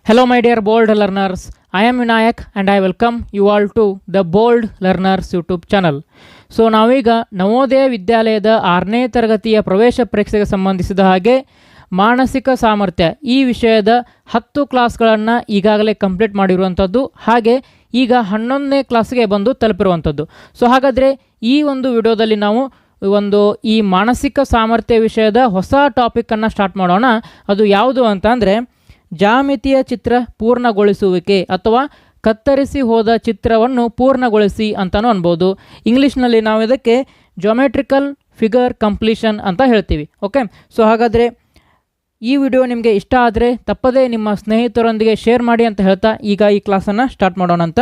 Hello my dear bold learners, I am Vinayak and I welcome you all to the Bold Learners YouTube channel. So ನಾವೀಗ ನವೋದಯ ವಿದ್ಯಾಲಯದ 6ನೇ ತರಗತಿಯ ಪ್ರವೇಶ ಪರೀಕ್ಷೆಗೆ ಸಂಬಂಧಿಸಿದ ಹಾಗೆ ಮಾನಸಿಕ ಸಾಮರ್ಥ್ಯ ಈ ವಿಷಯದ 10 ಕ್ಲಾಸ್ಗಳನ್ನು ಈಗಾಗಲೇ ಕಂಪ್ಲೀಟ್ ಮಾಡಿರುವಂಥದ್ದು, ಹಾಗೆ ಈಗ 11ನೇ ಕ್ಲಾಸ್ಗೆ ಬಂದು ತಲುಪಿರುವಂಥದ್ದು. ಸೊ ಹಾಗಾದರೆ ಈ ಒಂದು ವಿಡಿಯೋದಲ್ಲಿ ನಾವು ಈ ಮಾನಸಿಕ ಸಾಮರ್ಥ್ಯ ವಿಷಯದ ಹೊಸ ಟಾಪಿಕನ್ನು ಸ್ಟಾರ್ಟ್ ಮಾಡೋಣ. ಅದು ಯಾವುದು ಅಂತ ಅಂದರೆ ಜಾಮಿತಿಯ ಚಿತ್ರ ಪೂರ್ಣಗೊಳಿಸುವಿಕೆ ಅಥವಾ ಕತ್ತರಿಸಿ ಹೋದ ಚಿತ್ರವನ್ನು ಪೂರ್ಣಗೊಳಿಸಿ ಅಂತಲೂ ಅನ್ಬೋದು. ಇಂಗ್ಲೀಷ್ನಲ್ಲಿ ನಾವು ಇದಕ್ಕೆ ಜಾಮೆಟ್ರಿಕಲ್ ಫಿಗರ್ ಕಂಪ್ಲೀಷನ್ ಅಂತ ಹೇಳ್ತೀವಿ. ಓಕೆ, ಸೊ ಹಾಗಾದರೆ ಈ ವಿಡಿಯೋ ನಿಮಗೆ ಇಷ್ಟ ಆದರೆ ತಪ್ಪದೇ ನಿಮ್ಮ ಸ್ನೇಹಿತರೊಂದಿಗೆ ಶೇರ್ ಮಾಡಿ ಅಂತ ಹೇಳ್ತಾ ಈಗ ಈ ಕ್ಲಾಸನ್ನು ಸ್ಟಾರ್ಟ್ ಮಾಡೋಣ ಅಂತ.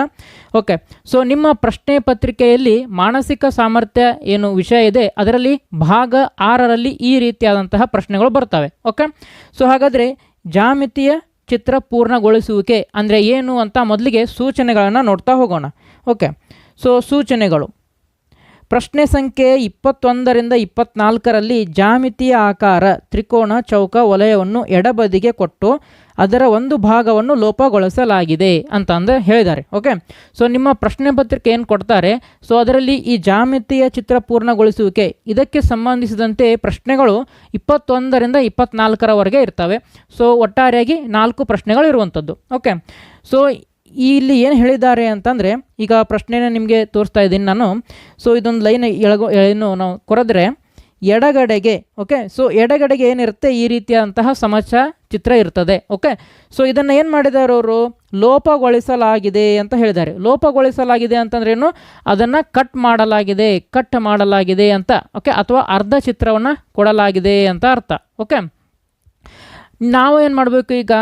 ಓಕೆ, ಸೊ ನಿಮ್ಮ ಪ್ರಶ್ನೆ ಪತ್ರಿಕೆಯಲ್ಲಿ ಮಾನಸಿಕ ಸಾಮರ್ಥ್ಯ ಏನು ವಿಷಯ ಇದೆ ಅದರಲ್ಲಿ ಭಾಗ 6ರಲ್ಲಿ ಈ ರೀತಿಯಾದಂತಹ ಪ್ರಶ್ನೆಗಳು ಬರ್ತವೆ. ಓಕೆ, ಸೊ ಹಾಗಾದರೆ ಜಾಮಿತಿಯ ಚಿತ್ರ ಪೂರ್ಣಗೊಳಿಸುವಿಕೆ ಅಂದರೆ ಏನು ಅಂತ ಮೊದಲಿಗೆ ಸೂಚನೆಗಳನ್ನು ನೋಡ್ತಾ ಹೋಗೋಣ. ಓಕೆ, ಸೊ ಸೂಚನೆಗಳು. ಪ್ರಶ್ನೆ ಸಂಖ್ಯೆ 21ರಿಂದ 24ರಲ್ಲಿ ಜಾಮಿತಿಯ ಆಕಾರ ತ್ರಿಕೋನ, ಚೌಕ, ವಲಯವನ್ನು ಎಡಬದಿಗೆ ಕೊಟ್ಟು ಅದರ ಒಂದು ಭಾಗವನ್ನು ಲೋಪಗೊಳಿಸಲಾಗಿದೆ ಅಂತಂದು ಹೇಳಿದ್ದಾರೆ. ಓಕೆ, ಸೊ ನಿಮ್ಮ ಪ್ರಶ್ನೆ ಪತ್ರಿಕೆ ಏನು ಕೊಡ್ತಾರೆ, ಸೊ ಅದರಲ್ಲಿ ಈ ಜಾಮಿತಿಯ ಚಿತ್ರ ಪೂರ್ಣಗೊಳಿಸುವಿಕೆ ಇದಕ್ಕೆ ಸಂಬಂಧಿಸಿದಂತೆ ಪ್ರಶ್ನೆಗಳು 21ರಿಂದ 24ರವರೆಗೆ ಇರ್ತವೆ. ಸೊ ಒಟ್ಟಾರೆಯಾಗಿ 4 ಪ್ರಶ್ನೆಗಳು ಇರುವಂಥದ್ದು. ಓಕೆ, ಸೊ ಇಲ್ಲಿ ಏನು ಹೇಳಿದ್ದಾರೆ ಅಂತಂದರೆ ಈಗ ಪ್ರಶ್ನೆನ ನಿಮಗೆ ತೋರಿಸ್ತಾ ಇದ್ದೀನಿ ನಾನು. ಸೊ ಇದೊಂದು ಲೈನ್ ಏನು ನಾವು ಕೊರೆದ್ರೆ ಎಡಗಡೆಗೆ, ಓಕೆ, ಸೊ ಎಡಗಡೆಗೆ ಏನಿರುತ್ತೆ ಈ ರೀತಿಯಾದಂತಹ ಸಮಸ್ಯೆ ಚಿತ್ರ ಇರ್ತದೆ. ಓಕೆ, ಸೊ ಇದನ್ನು ಏನು ಮಾಡಿದ್ದಾರೆ ಅವರು, ಲೋಪಗೊಳಿಸಲಾಗಿದೆ ಅಂತ ಹೇಳಿದ್ದಾರೆ. ಲೋಪಗೊಳಿಸಲಾಗಿದೆ ಅಂತಂದ್ರೆ ಏನು, ಅದನ್ನು ಕಟ್ ಮಾಡಲಾಗಿದೆ ಅಂತ. ಓಕೆ, ಅಥವಾ ಅರ್ಧ ಚಿತ್ರವನ್ನು ಕೊಡಲಾಗಿದೆ ಅಂತ ಅರ್ಥ. ಓಕೆ, ನಾವು ಏನು ಮಾಡಬೇಕು, ಈಗ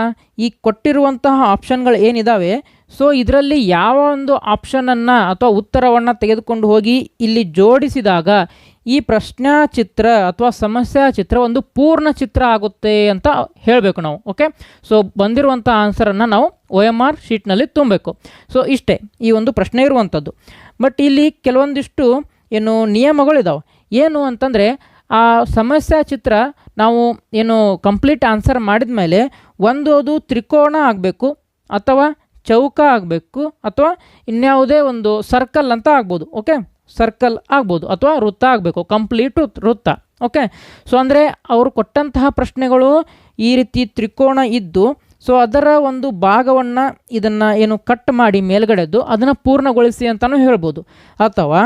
ಈ ಕೊಟ್ಟಿರುವಂತಹ ಆಪ್ಷನ್ಗಳು ಏನಿದ್ದಾವೆ, ಸೊ ಇದರಲ್ಲಿ ಯಾವ ಒಂದು ಆಪ್ಷನನ್ನು ಅಥವಾ ಉತ್ತರವನ್ನು ತೆಗೆದುಕೊಂಡು ಹೋಗಿ ಇಲ್ಲಿ ಜೋಡಿಸಿದಾಗ ಈ ಪ್ರಶ್ನಾ ಚಿತ್ರ ಅಥವಾ ಸಮಸ್ಯಾ ಚಿತ್ರ ಒಂದು ಪೂರ್ಣ ಚಿತ್ರ ಆಗುತ್ತೆ ಅಂತ ಹೇಳಬೇಕು ನಾವು. ಓಕೆ, ಸೊ ಬಂದಿರುವಂಥ ಆನ್ಸರನ್ನು ನಾವು OMR ಶೀಟ್ನಲ್ಲಿ ತುಂಬಬೇಕು. ಸೊ ಇಷ್ಟೇ ಈ ಒಂದು ಪ್ರಶ್ನೆ ಇರುವಂಥದ್ದು. ಬಟ್ ಇಲ್ಲಿ ಕೆಲವೊಂದಿಷ್ಟು ಏನು ನಿಯಮಗಳಿದಾವೆ. ಏನು ಅಂತಂದರೆ ಆ ಸಮಸ್ಯಾ ಚಿತ್ರ ನಾವು ಏನು ಕಂಪ್ಲೀಟ್ ಆನ್ಸರ್ ಮಾಡಿದ ಮೇಲೆ ಅದು ತ್ರಿಕೋನ ಆಗಬೇಕು ಅಥವಾ ಚೌಕ ಆಗಬೇಕು ಅಥವಾ ಇನ್ಯಾವುದೇ ಒಂದು ಸರ್ಕಲ್ ಅಂತ ಆಗ್ಬೋದು. ಓಕೆ, ಸರ್ಕಲ್ ಆಗ್ಬೋದು ಅಥವಾ ವೃತ್ತ ಆಗಬೇಕು, ಕಂಪ್ಲೀಟ್ ವೃತ್ತ. ಓಕೆ, ಸೊ ಅಂದರೆ ಅವರು ಕೊಟ್ಟಂತಹ ಪ್ರಶ್ನೆಗಳು ಈ ರೀತಿ ತ್ರಿಕೋನ ಇದ್ದು, ಸೊ ಅದರ ಒಂದು ಭಾಗವನ್ನು ಇದನ್ನು ಏನು ಕಟ್ ಮಾಡಿ ಮೇಲ್ಗಡೆದ್ದು ಅದನ್ನು ಪೂರ್ಣಗೊಳಿಸಿ ಅಂತಲೂ ಹೇಳ್ಬೋದು. ಅಥವಾ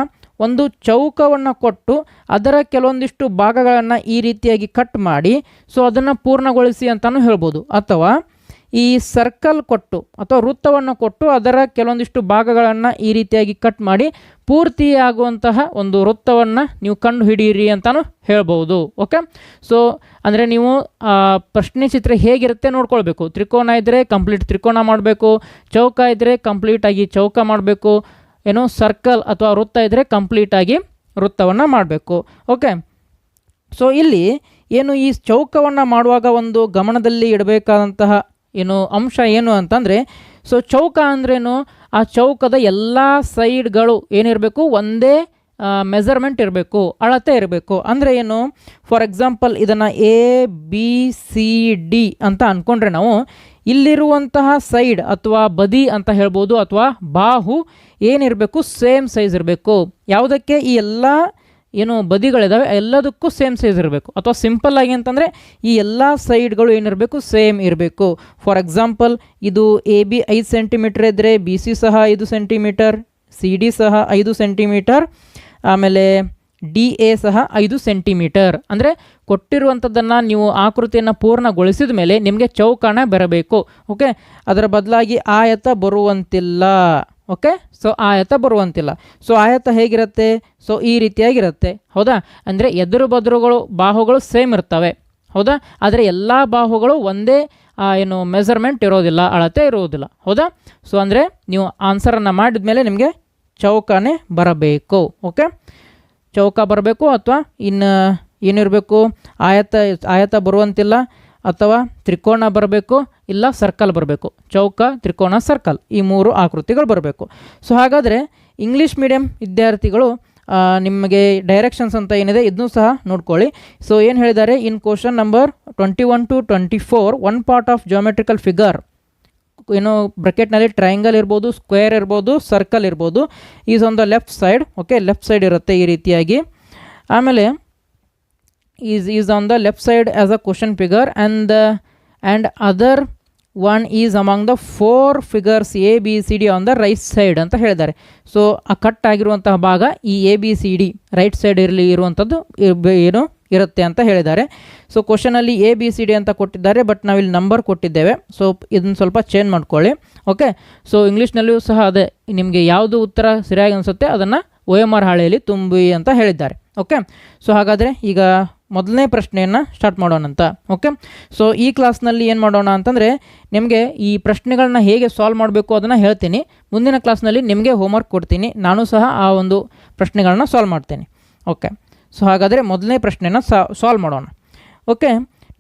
ಒಂದು ಚೌಕವನ್ನು ಕೊಟ್ಟು ಅದರ ಕೆಲವೊಂದಿಷ್ಟು ಭಾಗಗಳನ್ನು ಈ ರೀತಿಯಾಗಿ ಕಟ್ ಮಾಡಿ ಸೊ ಅದನ್ನು ಪೂರ್ಣಗೊಳಿಸಿ ಅಂತಲೂ ಹೇಳ್ಬೋದು. ಅಥವಾ ಈ ಸರ್ಕಲ್ ಕೊಟ್ಟು ಅಥವಾ ವೃತ್ತವನ್ನು ಕೊಟ್ಟು ಅದರ ಕೆಲವೊಂದಿಷ್ಟು ಭಾಗಗಳನ್ನು ಈ ರೀತಿಯಾಗಿ ಕಟ್ ಮಾಡಿ ಪೂರ್ತಿಯಾಗುವಂತಹ ಒಂದು ವೃತ್ತವನ್ನು ನೀವು ಕಂಡು ಹಿಡಿಯಿರಿ ಅಂತಲೂ ಹೇಳ್ಬೋದು. ಓಕೆ, ಸೊ ಅಂದರೆ ನೀವು ಪ್ರಶ್ನೆ ಚಿತ್ರ ಹೇಗಿರುತ್ತೆ ನೋಡ್ಕೊಳ್ಬೇಕು. ತ್ರಿಕೋನ ಇದ್ದರೆ ಕಂಪ್ಲೀಟ್ ತ್ರಿಕೋನ ಮಾಡಬೇಕು, ಚೌಕ ಇದ್ದರೆ ಕಂಪ್ಲೀಟಾಗಿ ಚೌಕ ಮಾಡಬೇಕು, ಏನು ಸರ್ಕಲ್ ಅಥವಾ ವೃತ್ತ ಇದ್ದರೆ ಕಂಪ್ಲೀಟಾಗಿ ವೃತ್ತವನ್ನು ಮಾಡಬೇಕು. ಓಕೆ, ಸೊ ಇಲ್ಲಿ ಏನು ಈ ಚೌಕವನ್ನು ಮಾಡುವಾಗ ಒಂದು ಗಮನದಲ್ಲಿ ಇಡಬೇಕಾದಂತಹ ಏನು ಅಂಶ ಏನು ಅಂತಂದರೆ, ಸೊ ಚೌಕ ಅಂದ್ರೇನು, ಆ ಚೌಕದ ಎಲ್ಲ ಸೈಡ್ಗಳು ಏನಿರಬೇಕು ಒಂದೇ ಮೆಜರ್ಮೆಂಟ್ ಇರಬೇಕು, ಅಳತೆ ಇರಬೇಕು. ಅಂದರೆ ಏನು, ಫಾರ್ ಎಕ್ಸಾಂಪಲ್ ಇದನ್ನು ABCD ಅಂತ ಅಂದ್ಕೊಂಡ್ರೆ ನಾವು ಇಲ್ಲಿರುವಂತಹ ಸೈಡ್ ಅಥವಾ ಬದಿ ಅಂತ ಹೇಳ್ಬೋದು ಅಥವಾ ಬಾಹು ಏನಿರಬೇಕು ಸೇಮ್ ಸೈಜ್ ಇರಬೇಕು. ಯಾವುದಕ್ಕೆ, ಈ ಎಲ್ಲ ಏನು ಬದಿಗಳಿದ್ದಾವೆ ಎಲ್ಲದಕ್ಕೂ ಸೇಮ್ ಸೈಜ್ ಇರಬೇಕು. ಅಥವಾ ಸಿಂಪಲ್ ಆಗಿ ಅಂತಂದರೆ ಈ ಎಲ್ಲ ಸೈಡ್ಗಳು ಏನಿರಬೇಕು ಸೇಮ್ ಇರಬೇಕು. ಫಾರ್ ಎಕ್ಸಾಂಪಲ್ ಇದು AB 5 ಸೆಂಟಿಮೀಟರ್ ಇದ್ದರೆ BC ಸಹ 5 ಸೆಂಟಿಮೀಟರ್, CD ಸಹ 5 ಸೆಂಟಿಮೀಟರ್, ಆಮೇಲೆ DA ಸಹ 5 ಸೆಂಟಿಮೀಟರ್. ಅಂದರೆ ಕೊಟ್ಟಿರುವಂಥದ್ದನ್ನು ನೀವು ಆಕೃತಿಯನ್ನು ಪೂರ್ಣಗೊಳಿಸಿದ ಮೇಲೆ ನಿಮಗೆ ಚೌಕಾಣ ಬರಬೇಕು. ಓಕೆ, ಅದರ ಬದಲಾಗಿ ಆಯತ ಬರುವಂತಿಲ್ಲ. ಓಕೆ, ಸೊ ಆಯತ ಬರುವಂತಿಲ್ಲ. ಸೊ ಆಯತ ಹೇಗಿರುತ್ತೆ, ಸೊ ಈ ರೀತಿಯಾಗಿರುತ್ತೆ. ಹೌದಾ, ಅಂದರೆ ಎದುರು ಬದುರುಗಳು ಬಾಹುಗಳು ಸೇಮ್ ಇರ್ತವೆ. ಹೌದಾ, ಆದರೆ ಎಲ್ಲ ಬಾಹುಗಳು ಒಂದೇ ಏನು ಮೆಜರ್ಮೆಂಟ್ ಇರೋದಿಲ್ಲ, ಅಳತೆ ಇರುವುದಿಲ್ಲ. ಹೌದಾ, ಸೊ ಅಂದರೆ ನೀವು ಆನ್ಸರನ್ನು ಮಾಡಿದ ಮೇಲೆ ನಿಮಗೆ ಚೌಕಾನೇ ಬರಬೇಕು. ಓಕೆ, ಚೌಕ ಬರಬೇಕು ಅಥವಾ ಇನ್ನು ಏನಿರಬೇಕು, ಆಯತ ಬರುವಂತಿಲ್ಲ ಅಥವಾ ತ್ರಿಕೋನ ಬರಬೇಕು, ಇಲ್ಲ ಸರ್ಕಲ್ ಬರಬೇಕು. ಚೌಕ, ತ್ರಿಕೋನ, ಸರ್ಕಲ್ ಈ 3 ಆಕೃತಿಗಳು ಬರಬೇಕು. ಸೊ ಹಾಗಾದರೆ ಇಂಗ್ಲೀಷ್ ಮೀಡಿಯಂ ವಿದ್ಯಾರ್ಥಿಗಳು ನಿಮಗೆ ಡೈರೆಕ್ಷನ್ಸ್ ಅಂತ ಏನಿದೆ ಇದನ್ನು ಸಹ ನೋಡ್ಕೊಳ್ಳಿ. ಸೊ ಏನು ಹೇಳಿದ್ದಾರೆ, in question number 21 to 24 one part of geometrical figure ಏನು ಬ್ರಕೆಟ್ನಲ್ಲಿ ಟ್ರಯಾಂಗಲ್ ಇರ್ಬೋದು, ಸ್ಕ್ವೇರ್ ಇರ್ಬೋದು, ಸರ್ಕಲ್ ಇರ್ಬೋದು. Is on the left side. Okay, left side ಇರುತ್ತೆ ಈ ರೀತಿಯಾಗಿ. ಆಮೇಲೆ is on the left side as a question figure and other one is among the 4 figures ABCD on the right side ಅಂತ ಹೇಳಿದ್ದಾರೆ. So ಆ cut ಆಗಿರುವಂತಹ ಭಾಗ ಈ ABCD ರೈಟ್ ಸೈಡ್ ಇರುವಂಥದ್ದು ಏನು ಇರುತ್ತೆ ಅಂತ ಹೇಳಿದ್ದಾರೆ. ಸೊ ಕ್ವಶನಲ್ಲಿ ABCD ಅಂತ ಕೊಟ್ಟಿದ್ದಾರೆ, ಬಟ್ ನಾವಿಲ್ಲಿ ನಂಬರ್ ಕೊಟ್ಟಿದ್ದೇವೆ. ಸೊ ಇದನ್ನು ಸ್ವಲ್ಪ ಚೇಂಜ್ ಮಾಡ್ಕೊಳ್ಳಿ. ಓಕೆ, ಸೊ ಇಂಗ್ಲೀಷ್ನಲ್ಲಿಯೂ ಸಹ ಅದೇ, ನಿಮಗೆ ಯಾವುದು ಉತ್ತರ ಸರಿಯಾಗಿ ಅನಿಸುತ್ತೆ ಅದನ್ನು OMR ಹಾಳೆಯಲ್ಲಿ ತುಂಬಿ ಅಂತ ಹೇಳಿದ್ದಾರೆ. ಓಕೆ, ಸೊ ಹಾಗಾದರೆ ಈಗ ಮೊದಲನೇ ಪ್ರಶ್ನೆಯನ್ನು ಸ್ಟಾರ್ಟ್ ಮಾಡೋಣಂತ. ಓಕೆ, ಸೊ ಈ ಕ್ಲಾಸ್ನಲ್ಲಿ ಏನು ಮಾಡೋಣ ಅಂತಂದರೆ ನಿಮಗೆ ಈ ಪ್ರಶ್ನೆಗಳನ್ನ ಹೇಗೆ ಸಾಲ್ವ್ ಮಾಡಬೇಕು ಅದನ್ನು ಹೇಳ್ತೀನಿ. ಮುಂದಿನ ಕ್ಲಾಸ್ನಲ್ಲಿ ನಿಮಗೆ ಹೋಮ್ವರ್ಕ್ ಕೊಡ್ತೀನಿ, ನಾನು ಸಹ ಆ ಒಂದು ಪ್ರಶ್ನೆಗಳನ್ನ ಸಾಲ್ವ್ ಮಾಡ್ತೇನೆ. ಓಕೆ, ಸೊ ಹಾಗಾದರೆ ಮೊದಲನೇ ಪ್ರಶ್ನೆನ ಸಾಲ್ವ್ ಮಾಡೋಣ. ಓಕೆ,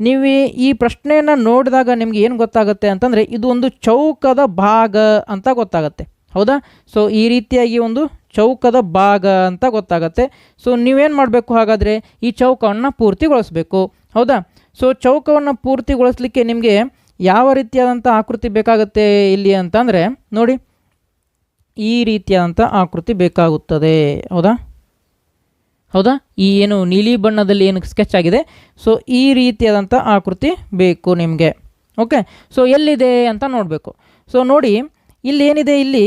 ನೀವು ಈ ಪ್ರಶ್ನೆಯನ್ನು ನೋಡಿದಾಗ ನಿಮಗೆ ಏನು ಗೊತ್ತಾಗುತ್ತೆ ಅಂತಂದರೆ ಇದು ಒಂದು ಚೌಕದ ಭಾಗ ಅಂತ ಗೊತ್ತಾಗುತ್ತೆ. ಹೌದಾ? ಸೊ ಈ ರೀತಿಯಾಗಿ ಒಂದು ಚೌಕದ ಭಾಗ ಅಂತ ಗೊತ್ತಾಗುತ್ತೆ. ಸೊ ನೀವೇನು ಮಾಡಬೇಕು, ಹಾಗಾದರೆ ಈ ಚೌಕವನ್ನು ಪೂರ್ತಿಗೊಳಿಸಬೇಕು. ಹೌದಾ? ಸೊ ಚೌಕವನ್ನು ಪೂರ್ತಿಗೊಳಿಸಲಿಕ್ಕೆ ನಿಮಗೆ ಯಾವ ರೀತಿಯಾದಂಥ ಆಕೃತಿ ಬೇಕಾಗುತ್ತೆ ಇಲ್ಲಿ ಅಂತಂದರೆ ನೋಡಿ, ಈ ರೀತಿಯಾದಂಥ ಆಕೃತಿ ಬೇಕಾಗುತ್ತದೆ. ಹೌದಾ? ಹೌದಾ? ಈ ಏನು ನೀಲಿ ಬಣ್ಣದಲ್ಲಿ ಏನು ಸ್ಕೆಚ್ ಆಗಿದೆ, ಸೊ ಈ ರೀತಿಯಾದಂಥ ಆಕೃತಿ ಬೇಕು ನಿಮಗೆ. ಓಕೆ, ಸೊ ಎಲ್ಲಿದೆ ಅಂತ ನೋಡಬೇಕು. ಸೊ ನೋಡಿ, ಇಲ್ಲಿ ಏನಿದೆ, ಇಲ್ಲಿ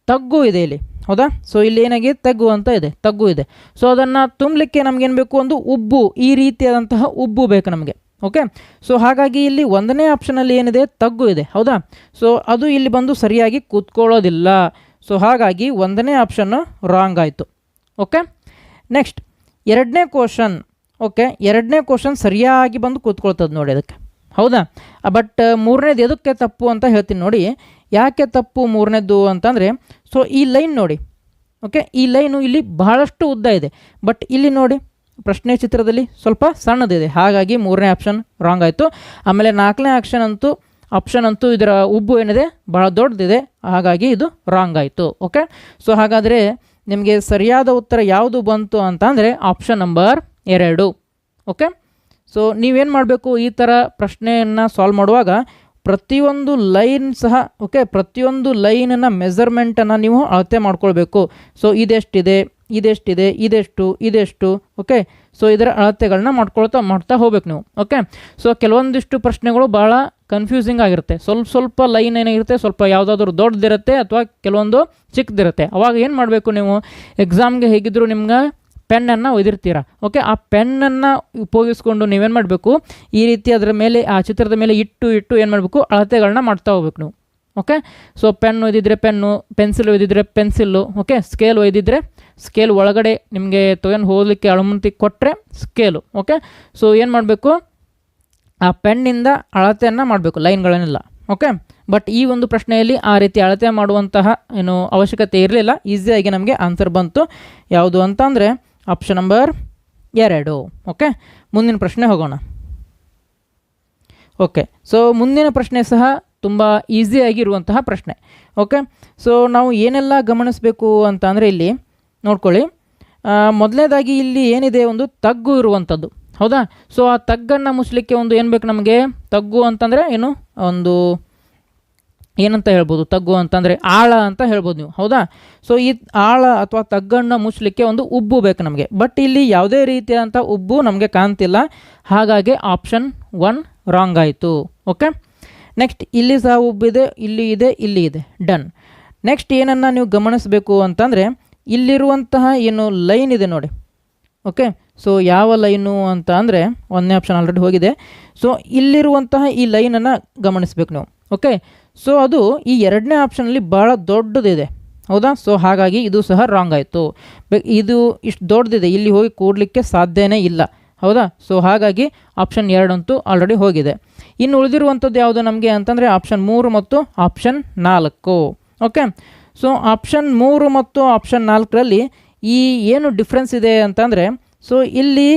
ತಗ್ಗು ಇದೆ ಇಲ್ಲಿ. ಹೌದಾ? ಸೊ ಇಲ್ಲಿ ಏನಾಗಿದೆ, ತಗ್ಗು ಅಂತ ಇದೆ, ತಗ್ಗು ಇದೆ. ಸೊ ಅದನ್ನು ತುಂಬಲಿಕ್ಕೆ ನಮಗೇನು ಬೇಕು, ಒಂದು ಉಬ್ಬು, ಈ ರೀತಿಯಾದಂತಹ ಉಬ್ಬು ಬೇಕು ನಮಗೆ. ಓಕೆ, ಸೊ ಹಾಗಾಗಿ ಇಲ್ಲಿ ಒಂದನೇ ಆಪ್ಷನಲ್ಲಿ ಏನಿದೆ, ತಗ್ಗು ಇದೆ. ಹೌದಾ? ಸೊ ಅದು ಇಲ್ಲಿ ಬಂದು ಸರಿಯಾಗಿ ಕೂತ್ಕೊಳ್ಳೋದಿಲ್ಲ. ಸೊ ಹಾಗಾಗಿ ಒಂದನೇ ಆಪ್ಷನ್ನು ರಾಂಗ್ ಆಯಿತು. ಓಕೆ, ನೆಕ್ಸ್ಟ್ ಎರಡನೇ ಕ್ವಶನ್. ಓಕೆ, ಎರಡನೇ ಕ್ವಶನ್ ಸರಿಯಾಗಿ ಬಂದು ಕೂತ್ಕೊಳ್ತದೆ ನೋಡಿ ಅದಕ್ಕೆ. ಹೌದಾ? ಬಟ್ ಮೂರನೇದು ಎದಕ್ಕೆ ತಪ್ಪು ಅಂತ ಹೇಳ್ತೀನಿ ನೋಡಿ. ಯಾಕೆ ತಪ್ಪು ಮೂರನೇದು ಅಂತಂದರೆ, ಸೊ ಈ ಲೈನ್ ನೋಡಿ. ಓಕೆ, ಈ ಲೈನು ಇಲ್ಲಿ ಬಹಳಷ್ಟು ಉದ್ದ ಇದೆ, ಬಟ್ ಇಲ್ಲಿ ನೋಡಿ ಪ್ರಶ್ನೆ ಚಿತ್ರದಲ್ಲಿ ಸ್ವಲ್ಪ ಸಣ್ಣದಿದೆ. ಹಾಗಾಗಿ ಮೂರನೇ ಆಪ್ಷನ್ ರಾಂಗ್ ಆಯಿತು. ಆಮೇಲೆ ನಾಲ್ಕನೇ ಆಪ್ಷನ್ ಅಂತೂ ಇದರ ಉಬ್ಬು ಏನಿದೆ ಭಾಳ ದೊಡ್ಡದಿದೆ, ಹಾಗಾಗಿ ಇದು ರಾಂಗ್ ಆಯಿತು. ಓಕೆ, ಸೊ ಹಾಗಾದರೆ ನಿಮಗೆ ಸರಿಯಾದ ಉತ್ತರ ಯಾವುದು ಬಂತು ಅಂತ ಅಂದರೆ ಆಪ್ಷನ್ ನಂಬರ್ 2. ಓಕೆ, ಸೊ ನೀವೇನು ಮಾಡಬೇಕು, ಈ ಥರ ಪ್ರಶ್ನೆಯನ್ನು ಸಾಲ್ವ್ ಮಾಡುವಾಗ ಪ್ರತಿಯೊಂದು ಲೈನ್ ಸಹ, ಓಕೆ, ಪ್ರತಿಯೊಂದು ಲೈನನ್ನು ಮೆಜರ್ಮೆಂಟನ್ನು ನೀವು ಅಳತೆ ಮಾಡ್ಕೊಳ್ಬೇಕು. ಸೊ ಇದೆಷ್ಟು, ಓಕೆ, ಸೊ ಇದರ ಅಳತೆಗಳನ್ನ ಮಾಡ್ತಾ ಹೋಗ್ಬೇಕು ನೀವು. ಓಕೆ, ಸೊ ಕೆಲವೊಂದಿಷ್ಟು ಪ್ರಶ್ನೆಗಳು ಭಾಳ ಕನ್ಫ್ಯೂಸಿಂಗ್ ಆಗಿರುತ್ತೆ. ಸ್ವಲ್ಪ ಲೈನ್ ಏನಾಗಿರುತ್ತೆ, ಸ್ವಲ್ಪ ಯಾವುದಾದ್ರೂ ದೊಡ್ಡದಿರುತ್ತೆ ಅಥವಾ ಕೆಲವೊಂದು ಚಿಕ್ಕದಿರುತ್ತೆ. ಅವಾಗ ಏನು ಮಾಡಬೇಕು, ನೀವು ಎಕ್ಸಾಮ್ಗೆ ಹೇಗಿದ್ದರೂ ನಿಮ್ಗೆ ಪೆನ್ನನ್ನು ಒಯ್ದಿರ್ತೀರ. ಓಕೆ, ಆ ಪೆನ್ನನ್ನು ಉಪಯೋಗಿಸ್ಕೊಂಡು ನೀವೇನು ಮಾಡಬೇಕು, ಈ ರೀತಿ ಅದರ ಮೇಲೆ, ಆ ಚಿತ್ರದ ಮೇಲೆ ಇಟ್ಟು ಏನು ಮಾಡಬೇಕು, ಅಳತೆಗಳನ್ನ ಮಾಡ್ತಾ ಹೋಗ್ಬೇಕು ನೀವು. ಓಕೆ, ಸೊ ಪೆನ್ ಒಯ್ದಿದ್ರೆ ಪೆನ್ನು, ಪೆನ್ಸಿಲ್ ಒಯ್ದಿದ್ರೆ ಪೆನ್ಸಿಲ್ಲು, ಓಕೆ, ಸ್ಕೇಲ್ ಒಯ್ದಿದ್ರೆ ಸ್ಕೇಲ್ ಒಳಗಡೆ ನಿಮಗೆ ತೊಗೊಂಡು ಹೋಗಲಿಕ್ಕೆ ಅಳಮುಂತಿ ಕೊಟ್ಟರೆ ಸ್ಕೇಲು. ಓಕೆ, ಸೊ ಏನು ಮಾಡಬೇಕು, ಆ ಪೆನ್ನಿಂದ ಅಳತೆಯನ್ನು ಮಾಡಬೇಕು, ಲೈನ್ಗಳನ್ನೆಲ್ಲ. ಓಕೆ, ಬಟ್ ಈ ಒಂದು ಪ್ರಶ್ನೆಯಲ್ಲಿ ಆ ರೀತಿ ಅಳತೆ ಮಾಡುವಂತಹ ಏನು ಅವಶ್ಯಕತೆ ಇರಲಿಲ್ಲ. ಈಸಿಯಾಗಿ ನಮಗೆ ಆನ್ಸರ್ ಬಂತು. ಯಾವುದು ಅಂತ ಅಂದರೆ ಆಪ್ಷನ್ ನಂಬರ್ 2. ಓಕೆ, ಮುಂದಿನ ಪ್ರಶ್ನೆ ಹೋಗೋಣ. ಓಕೆ, ಸೊ ಮುಂದಿನ ಪ್ರಶ್ನೆ ಸಹ ತುಂಬ ಈಸಿಯಾಗಿರುವಂತಹ ಪ್ರಶ್ನೆ. ಓಕೆ, ಸೊ ನಾವು ಏನೆಲ್ಲ ಗಮನಿಸಬೇಕು ಅಂತ ಅಂದರೆ ಇಲ್ಲಿ ನೋಡ್ಕೊಳ್ಳಿ. ಮೊದಲನೇದಾಗಿ ಇಲ್ಲಿ ಏನಿದೆ, ಒಂದು ತಗ್ಗು ಇರುವಂಥದ್ದು. ಹೌದಾ? ಸೊ ಆ ತಗ್ಗನ್ನು ಮುಚ್ಚಲಿಕ್ಕೆ ಒಂದು ಏನು ಬೇಕು ನಮಗೆ, ತಗ್ಗು ಅಂತಂದರೆ ಏನು, ಒಂದು ಏನಂತ ಹೇಳ್ಬೋದು, ತಗ್ಗು ಅಂತಂದರೆ ಆಳ ಅಂತ ಹೇಳ್ಬೋದು ನೀವು. ಹೌದಾ? ಸೊ ಈ ಆಳ ಅಥವಾ ತಗ್ಗನ್ನು ಮುಚ್ಚಲಿಕ್ಕೆ ಒಂದು ಉಬ್ಬು ಬೇಕು ನಮಗೆ. ಬಟ್ ಇಲ್ಲಿ ಯಾವುದೇ ರೀತಿಯಾದಂಥ ಉಬ್ಬು ನಮಗೆ ಕಾಣ್ತಿಲ್ಲ, ಹಾಗಾಗಿ ಆಪ್ಷನ್ 1 ರಾಂಗ್ ಆಯಿತು. ಓಕೆ, ನೆಕ್ಸ್ಟ್ ಇಲ್ಲಿ ಸಹ ಉಬ್ಬಿದೆ, ಇಲ್ಲಿ ಇದೆ, ಡನ್. ನೆಕ್ಸ್ಟ್ ಏನನ್ನು ನೀವು ಗಮನಿಸಬೇಕು ಅಂತಂದರೆ ಇಲ್ಲಿರುವಂತಹ ಏನು ಲೈನ್ ಇದೆ ನೋಡಿ. ಓಕೆ, ಸೊ ಯಾವ ಲೈನು ಅಂತ ಅಂದರೆ ಒಂದನೇ ಆಪ್ಷನ್ ಆಲ್ರೆಡಿ ಹೋಗಿದೆ. ಸೊ ಇಲ್ಲಿರುವಂತಹ ಈ ಲೈನನ್ನು ಗಮನಿಸಬೇಕು ನೀವು. ಓಕೆ, ಸೊ ಅದು ಈ ಎರಡನೇ ಆಪ್ಷನಲ್ಲಿ ಭಾಳ ದೊಡ್ಡದಿದೆ. ಹೌದಾ? ಸೊ ಹಾಗಾಗಿ ಇದು ಸಹ ರಾಂಗ್ ಆಯಿತು. ಇದು ಇಷ್ಟು ದೊಡ್ಡದಿದೆ, ಇಲ್ಲಿ ಹೋಗಿ ಕೂಡಲಿಕ್ಕೆ ಸಾಧ್ಯನೇ ಇಲ್ಲ. ಹೌದಾ? ಸೊ ಹಾಗಾಗಿ ಆಪ್ಷನ್ 2 ಅಂತೂ ಆಲ್ರೆಡಿ ಹೋಗಿದೆ. ಇನ್ನು ಉಳಿದಿರುವಂಥದ್ದು ಯಾವುದು ನಮಗೆ ಅಂತಂದರೆ ಆಪ್ಷನ್ 3 ಮತ್ತು ಆಪ್ಷನ್ 4. ಓಕೆ, ಸೊ ಆಪ್ಷನ್ 3 ಮತ್ತು ಆಪ್ಷನ್ 4ರಲ್ಲಿ ಈ ಏನು ಡಿಫ್ರೆನ್ಸ್ ಇದೆ ಅಂತಂದರೆ, ಸೊ ಇಲ್ಲಿ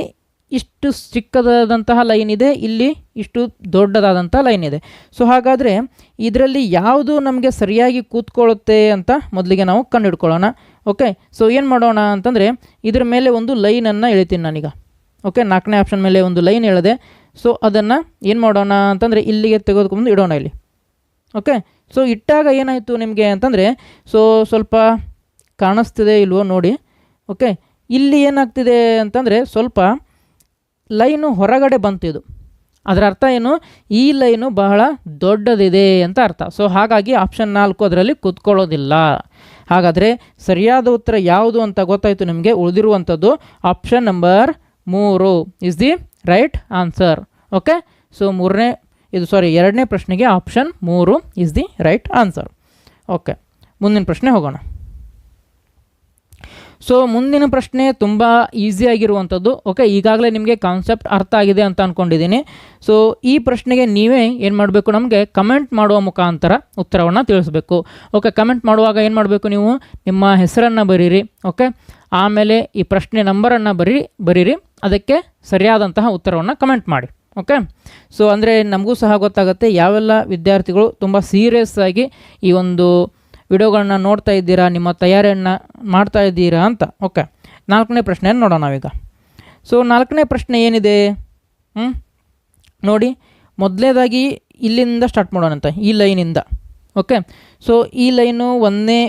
ಇಷ್ಟು ಚಿಕ್ಕದಾದಂತಹ ಲೈನ್ ಇದೆ, ಇಲ್ಲಿ ಇಷ್ಟು ದೊಡ್ಡದಾದಂಥ ಲೈನ್ ಇದೆ. ಸೊ ಹಾಗಾದರೆ ಇದರಲ್ಲಿ ಯಾವುದು ನಮಗೆ ಸರಿಯಾಗಿ ಕೂತ್ಕೊಳ್ಳುತ್ತೆ ಅಂತ ಮೊದಲಿಗೆ ನಾವು ಕಂಡುಹಿಡ್ಕೊಳ್ಳೋಣ. ಓಕೆ, ಸೊ ಏನು ಮಾಡೋಣ ಅಂತಂದರೆ ಇದ್ರ ಮೇಲೆ ಒಂದು ಲೈನನ್ನು ಎಳಿತೀನಿ ನಾನೀಗ. ಓಕೆ, 4ನೇ ಆಪ್ಷನ್ ಮೇಲೆ ಒಂದು ಲೈನ್ ಎಳೆದೆ. ಸೊ ಅದನ್ನು ಏನು ಮಾಡೋಣ ಅಂತಂದರೆ ಇಲ್ಲಿಗೆ ತೆಗೆದುಕೊಂಡು ಇಡೋಣ ಇಲ್ಲಿ. ಓಕೆ. ಸೊ ಇಟ್ಟಾಗ ಏನಾಯಿತು ನಿಮಗೆ ಅಂತಂದರೆ, ಸೊ ಸ್ವಲ್ಪ ಕಾಣಿಸ್ತಿದೆ ಇಲ್ವೋ ನೋಡಿ. ಓಕೆ, ಇಲ್ಲಿ ಏನಾಗ್ತಿದೆ ಅಂತಂದರೆ ಸ್ವಲ್ಪ ಲೈನು ಹೊರಗಡೆ ಬಂತು. ಇದು ಅದರ ಅರ್ಥ ಏನು, ಈ ಲೈನು ಬಹಳ ದೊಡ್ಡದಿದೆ ಅಂತ ಅರ್ಥ. ಸೊ ಹಾಗಾಗಿ ಆಪ್ಷನ್ 4 ಅದರಲ್ಲಿ ಕೂತ್ಕೊಳ್ಳೋದಿಲ್ಲ. ಹಾಗಾದರೆ ಸರಿಯಾದ ಉತ್ತರ ಯಾವುದು ಅಂತ ಗೊತ್ತಾಯಿತು ನಿಮಗೆ. ಉಳಿದಿರುವಂಥದ್ದು option number 3 is the right answer. Okay, so ಎರಡನೇ ಪ್ರಶ್ನೆಗೆ option 3 is the right answer. Okay, ಮುಂದಿನ ಪ್ರಶ್ನೆ ಹೋಗೋಣ. ಸೊ ಮುಂದಿನ ಪ್ರಶ್ನೆ ತುಂಬ ಈಸಿಯಾಗಿರುವಂಥದ್ದು. ಓಕೆ, ಈಗಾಗಲೇ ನಿಮಗೆ ಕಾನ್ಸೆಪ್ಟ್ ಅರ್ಥ ಆಗಿದೆ ಅಂತ ಅಂದ್ಕೊಂಡಿದ್ದೀನಿ. ಸೊ ಈ ಪ್ರಶ್ನೆಗೆ ನೀವೇ ಏನು ಮಾಡಬೇಕು, ನಮಗೆ ಕಮೆಂಟ್ ಮಾಡುವ ಮುಖಾಂತರ ಉತ್ತರವನ್ನು ತಿಳಿಸ್ಬೇಕು. ಓಕೆ, ಕಮೆಂಟ್ ಮಾಡುವಾಗ ಏನು ಮಾಡಬೇಕು, ನೀವು ನಿಮ್ಮ ಹೆಸರನ್ನು ಬರೀರಿ. ಓಕೆ, ಆಮೇಲೆ ಈ ಪ್ರಶ್ನೆ ನಂಬರನ್ನು ಬರೀರಿ, ಅದಕ್ಕೆ ಸರಿಯಾದಂತಹ ಉತ್ತರವನ್ನು ಕಮೆಂಟ್ ಮಾಡಿ. ಓಕೆ, ಸೊ ಅಂದರೆ ನಮಗೂ ಸಹ ಗೊತ್ತಾಗುತ್ತೆ ಯಾವೆಲ್ಲ ವಿದ್ಯಾರ್ಥಿಗಳು ತುಂಬ ಸೀರಿಯಸ್ ಆಗಿ ಈ ಒಂದು ವಿಡಿಯೋಗಳನ್ನ ನೋಡ್ತಾ ಇದ್ದೀರಾ, ನಿಮ್ಮ ತಯಾರಿಯನ್ನು ಮಾಡ್ತಾ ಇದ್ದೀರಾ ಅಂತ. ಓಕೆ, 4ನೇ ಪ್ರಶ್ನೆಯನ್ನು ನೋಡೋಣ ನಾವೀಗ. ಸೊ 4ನೇ ಪ್ರಶ್ನೆ ಏನಿದೆ ನೋಡಿ. ಮೊದಲನೇದಾಗಿ ಇಲ್ಲಿಂದ ಸ್ಟಾರ್ಟ್ ಮಾಡೋಣಂತ, ಈ ಲೈನಿಂದ. ಓಕೆ, ಸೊ ಈ ಲೈನು ಒಂದನೇ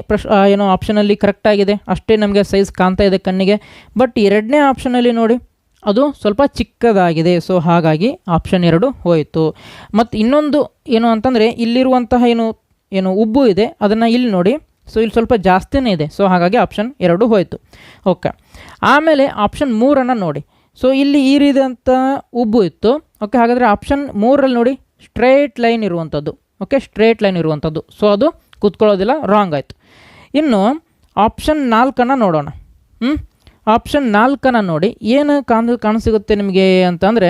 ಏನೋ ಆಪ್ಷನಲ್ಲಿ ಕರೆಕ್ಟಾಗಿದೆ, ಅಷ್ಟೇ ನಮಗೆ ಸೈಜ್ ಕಾಣ್ತಾ ಇದೆ ಕಣ್ಣಿಗೆ. ಬಟ್ 2ನೇ ಆಪ್ಷನಲ್ಲಿ ನೋಡಿ, ಅದು ಸ್ವಲ್ಪ ಚಿಕ್ಕದಾಗಿದೆ. ಸೊ ಹಾಗಾಗಿ ಆಪ್ಷನ್ 2 ಹೋಯಿತು. ಮತ್ತು ಇನ್ನೊಂದು ಏನು ಅಂತಂದರೆ, ಇಲ್ಲಿರುವಂತಹ ಏನು ಉಬ್ಬು ಇದೆ ಅದನ್ನು ಇಲ್ಲಿ ನೋಡಿ. ಸೊ ಇಲ್ಲಿ ಸ್ವಲ್ಪ ಜಾಸ್ತಿನೇ ಇದೆ. ಸೊ ಹಾಗಾಗಿ ಆಪ್ಷನ್ 2 ಹೋಯಿತು. ಓಕೆ, ಆಮೇಲೆ ಆಪ್ಷನ್ 3 ನೋಡಿ. ಸೊ ಇಲ್ಲಿ ಈ ರೀತಿಯಂಥ ಉಬ್ಬು ಇತ್ತು. ಓಕೆ, ಹಾಗಾದರೆ ಆಪ್ಷನ್ 3 ನೋಡಿ ಸ್ಟ್ರೇಟ್ ಲೈನ್ ಇರುವಂಥದ್ದು. ಓಕೆ, ಸ್ಟ್ರೇಟ್ ಲೈನ್ ಇರುವಂಥದ್ದು. ಸೊ ಅದು ಕೂತ್ಕೊಳ್ಳೋದಿಲ್ಲ, ರಾಂಗ್ ಆಯಿತು. ಇನ್ನು ಆಪ್ಷನ್ 4 ನೋಡೋಣ. ಆಪ್ಷನ್ 4 ನೋಡಿ, ಏನು ಕಾಣಸಿಗುತ್ತೆ ನಿಮಗೆ ಅಂತಂದರೆ,